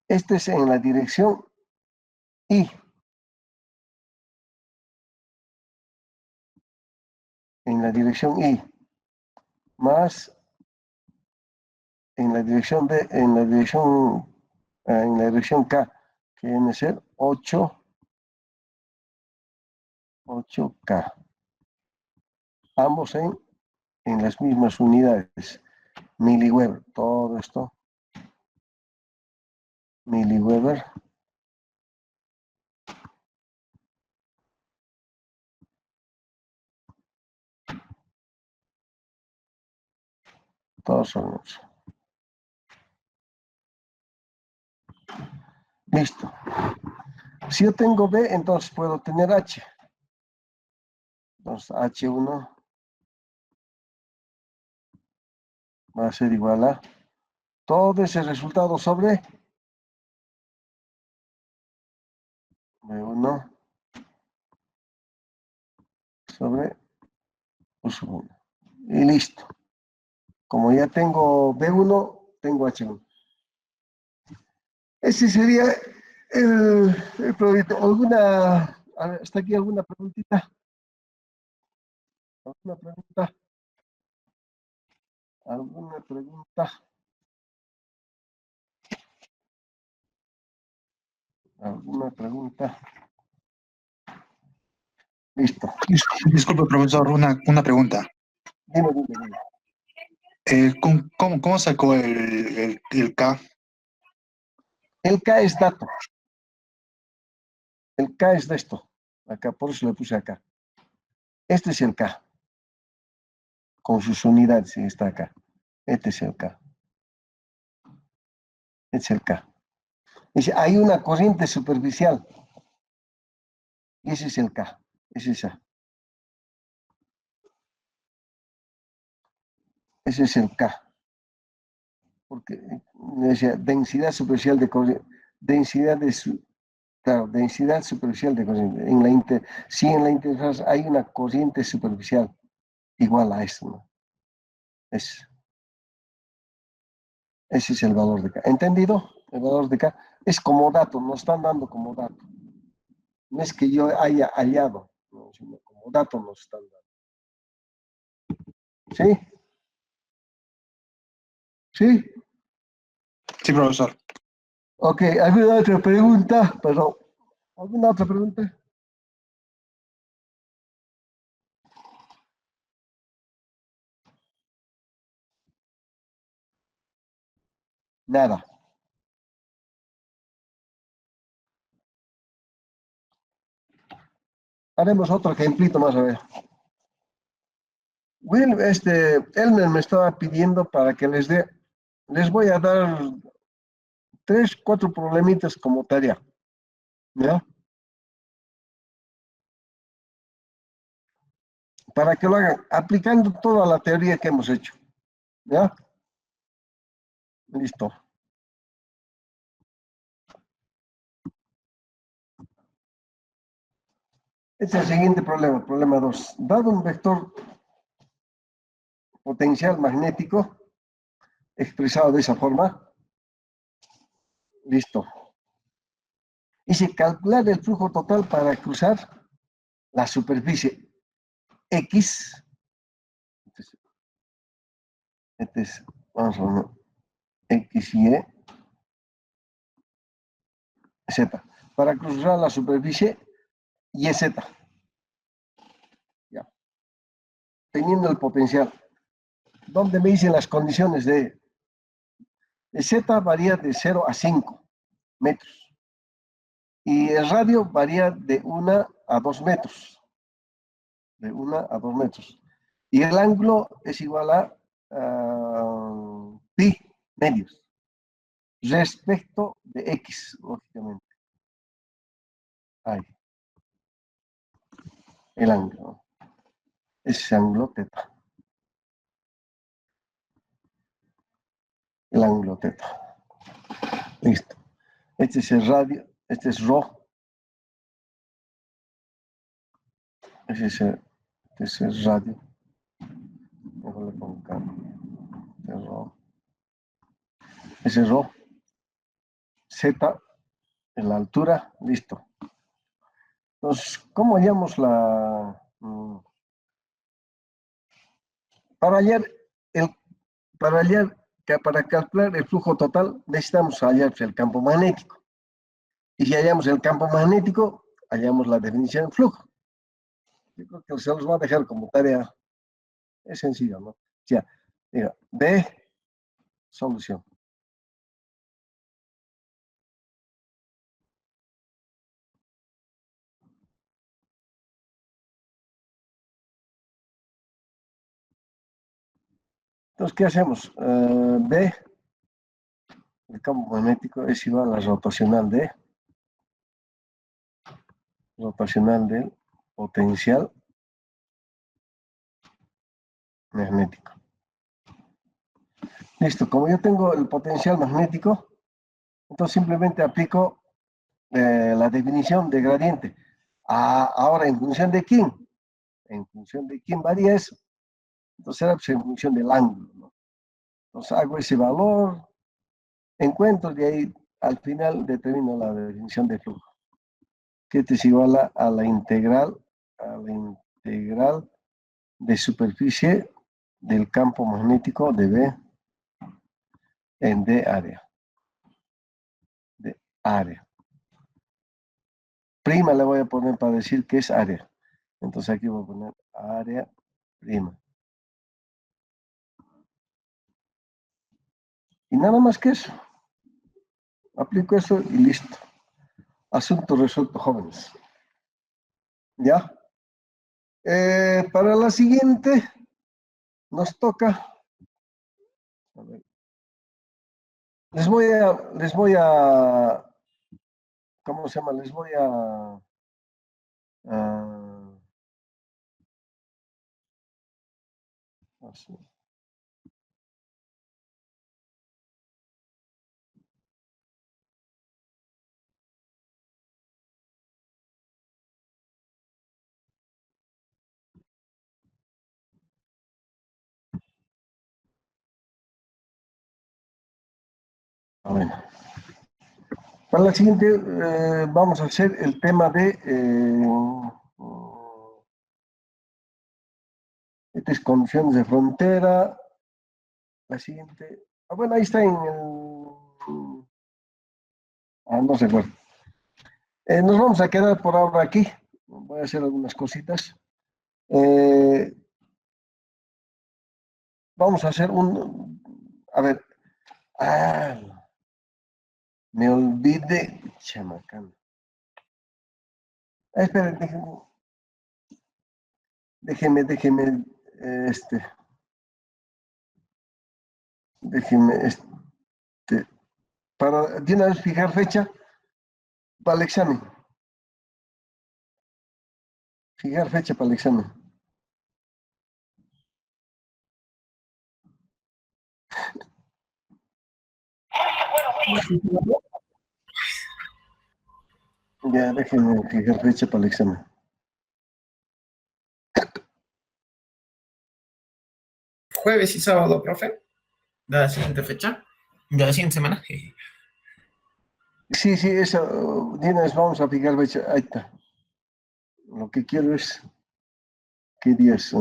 Este es en la dirección I. En la dirección I. Más en la dirección B, en la dirección K, que viene a ser 8K. Ambos en las mismas unidades. Miliweber, todo esto. Miliweber. Todos son los. Listo. Si yo tengo B, entonces puedo tener H. Entonces H1 va a ser igual a todo ese resultado sobre B1 sobre U1. Y listo. Como ya tengo B1, tengo H1. Ese sería el proyecto. ¿Está aquí alguna preguntita? ¿Alguna pregunta? ¿Alguna pregunta? ¿Alguna pregunta? Listo. Disculpe, profesor, una pregunta. Dime. ¿Cómo sacó el K? El K es dato. El K es de esto. Acá, por eso le puse acá. Este es el K. Con sus unidades, está acá. Este es el K. Este es el K. Dice, hay una corriente superficial. Y ese es el K. Es esa. Ese es el K. Porque decía densidad superficial de corriente. Densidad superficial de corriente. Si en la interfaz hay una corriente superficial igual a esto, ¿no? Ese es el valor de K. ¿Entendido? El valor de K es como dato, nos están dando como dato. No es que yo haya hallado, no, sino como dato nos están dando. ¿Sí? ¿Sí? Sí, profesor. Ok, ¿alguna otra pregunta? Perdón. ¿Alguna otra pregunta? Nada. Haremos otro ejemplito más a ver. Will, Elmer me estaba pidiendo para que les voy a dar 3, 4 problemitas como tarea. ¿Ya? Para que lo hagan aplicando toda la teoría que hemos hecho. ¿Ya? Listo. Este es el siguiente problema, problema 2. Dado un vector potencial magnético expresado de esa forma, listo. Dice calcular el flujo total para cruzar la superficie X. Vamos a ver, X y Z. Para cruzar la superficie YZ. Ya. Teniendo el potencial. ¿Dónde me dicen las condiciones de Z varía de 0 a 5 metros. Y el radio varía de 1 a 2 metros. De 1 a 2 metros. Y el ángulo es igual a pi medios. Respecto de X, lógicamente. Ahí. el ángulo. Ese ángulo teta. El ángulo teta. Listo. Este es el radio, este es rho. Este es el radio. Mejor le pongo acá. Este es rho. Ese es rho. Z en la altura. Listo. Entonces, ¿cómo hallamos la... Para hallar para calcular el flujo total, necesitamos hallar el campo magnético. Y si hallamos el campo magnético, hallamos la definición del flujo. Yo creo que se los va a dejar como tarea. Es sencillo, ¿no? O sea, diga, B, solución. Entonces, ¿qué hacemos? B, el campo magnético es igual a rotacional del potencial magnético. Listo, como yo tengo el potencial magnético, entonces simplemente aplico la definición de gradiente. Ahora, ¿en función de quién? En función de quién varía eso. Entonces será pues, en función del ángulo, ¿no? Entonces hago ese valor, encuentro, de ahí al final determino la definición de flujo, que es igual a la integral de superficie del campo magnético de B en D área. De área. Prima le voy a poner para decir que es área. Entonces aquí voy a poner área prima. Y nada más que eso. Aplico eso y listo. Asunto resuelto, jóvenes. ¿Ya? Para la siguiente nos toca. A ver, les voy a, ¿cómo se llama? Les voy a así. Bueno. Para la siguiente vamos a hacer el tema de estas condiciones de frontera. La siguiente. Bueno, ahí está en el. No se acuerda. Nos vamos a quedar por ahora aquí. Voy a hacer algunas cositas. Vamos a hacer un. A ver. Me olvidé. Chamacán. Esperen, déjenme, déjenme, para de una vez fijar fecha para el examen. Fijar fecha para el examen. Ya, déjenme fijar fecha para el examen. Jueves y sábado, profe, de la siguiente fecha, de la siguiente semana. Sí, eso, de una vez vamos a fijar fecha. Ahí está. Lo que quiero es, ¿qué días?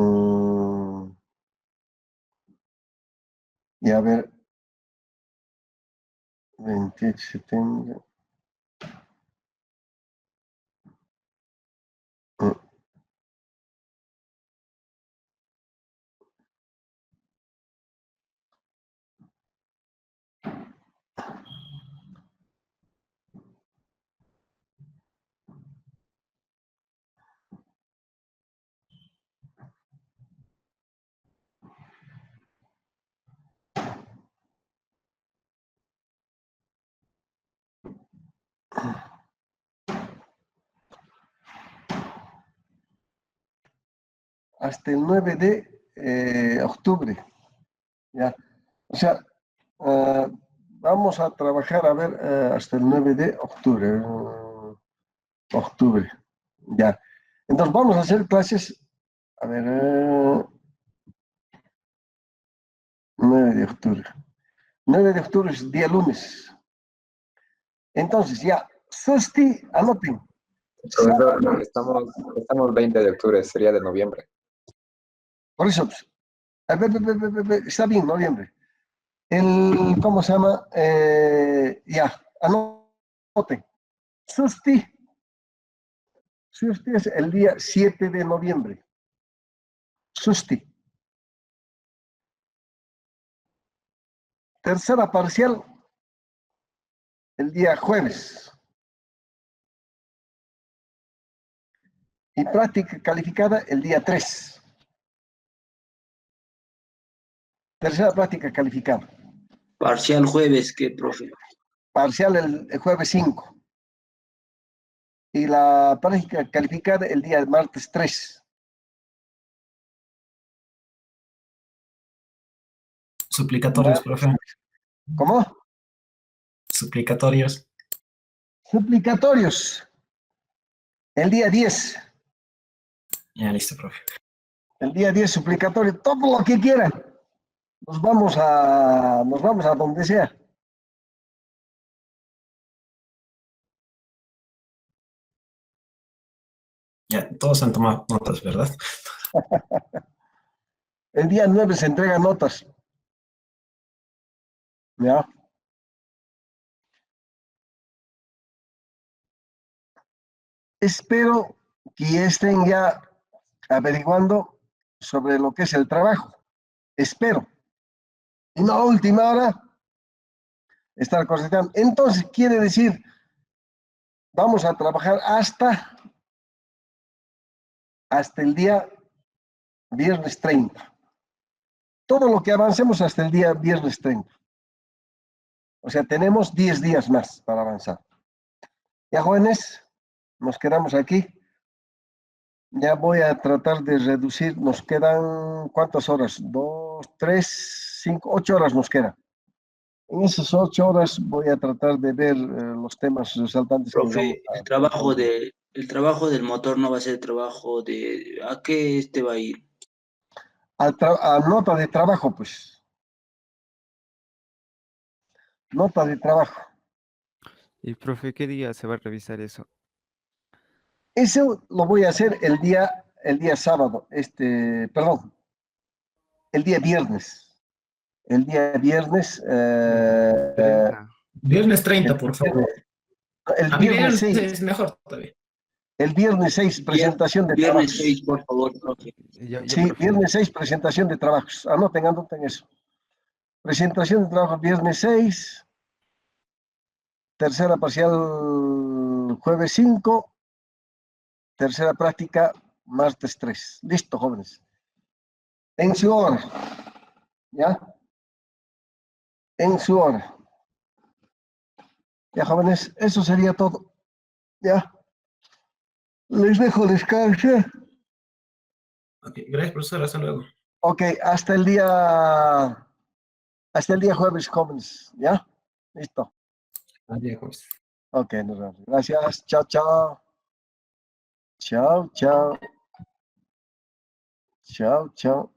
Y a ver, 28 de septiembre. hasta el 9 de octubre. ¿Ya? O sea, vamos a trabajar, a ver, hasta el 9 de octubre. Octubre, ya. Entonces vamos a hacer clases, a ver, 9 de octubre. 9 de octubre es día lunes. Entonces, ya, Susti, anoten. Profesor, estamos 20 de octubre, sería de noviembre. Por eso, pues, a ver, está bien, noviembre. ¿Cómo se llama? Ya, anoten. Susti es el día 7 de noviembre. Susti. Tercera parcial, el día jueves. Y práctica calificada el día 3. Tercera práctica calificada. Parcial jueves, ¿qué, profe? Parcial el jueves 5. Y la práctica calificada el día martes 3. Suplicatorios, profe. ¿Cómo? Suplicatorios. Suplicatorios. El día 10. Ya, listo, profe. El día 10 suplicatorio. Todo lo que quieran. Nos vamos a donde sea. Ya, todos han tomado notas, ¿verdad? El día 9 se entregan notas. ¿Ya? Espero que estén ya averiguando sobre lo que es el trabajo. Espero. Y no a última hora estar cosechando. Entonces, quiere decir, vamos a trabajar hasta el día viernes 30. Todo lo que avancemos hasta el día viernes 30. O sea, tenemos 10 días más para avanzar. Ya, jóvenes, nos quedamos aquí. Ya voy a tratar de reducir. Nos quedan, ¿cuántas horas? 2, 3, 5, 8 horas nos quedan. En esas 8 horas voy a tratar de ver los temas resaltantes. Profe, el trabajo del motor no va a ser trabajo de... ¿A qué va a ir? A nota de trabajo, pues. Nota de trabajo. Y profe, ¿qué día se va a revisar eso? Eso lo voy a hacer el día sábado, perdón, el día viernes. El día viernes. 30. Viernes 30, por favor. El A mí viernes 6. es mejor todavía. El viernes 6, presentación de trabajos. Viernes 6, por favor, profe. Sí, viernes 6, presentación de trabajos. Anoten eso. Presentación de trabajos viernes 6. Tercera parcial jueves 5. Tercera práctica martes 3. Listo, jóvenes. En su hora. ¿Ya? En su hora. Ya, jóvenes, eso sería todo. Ya. Les dejo descansar. Ok, gracias, profesor. Hasta luego. Ok, hasta el día jueves, jóvenes. ¿Ya? Listo. Adiós, jueves. Ok, nos vemos. Gracias. Chao, chao. Chao, chao. Chao, chao.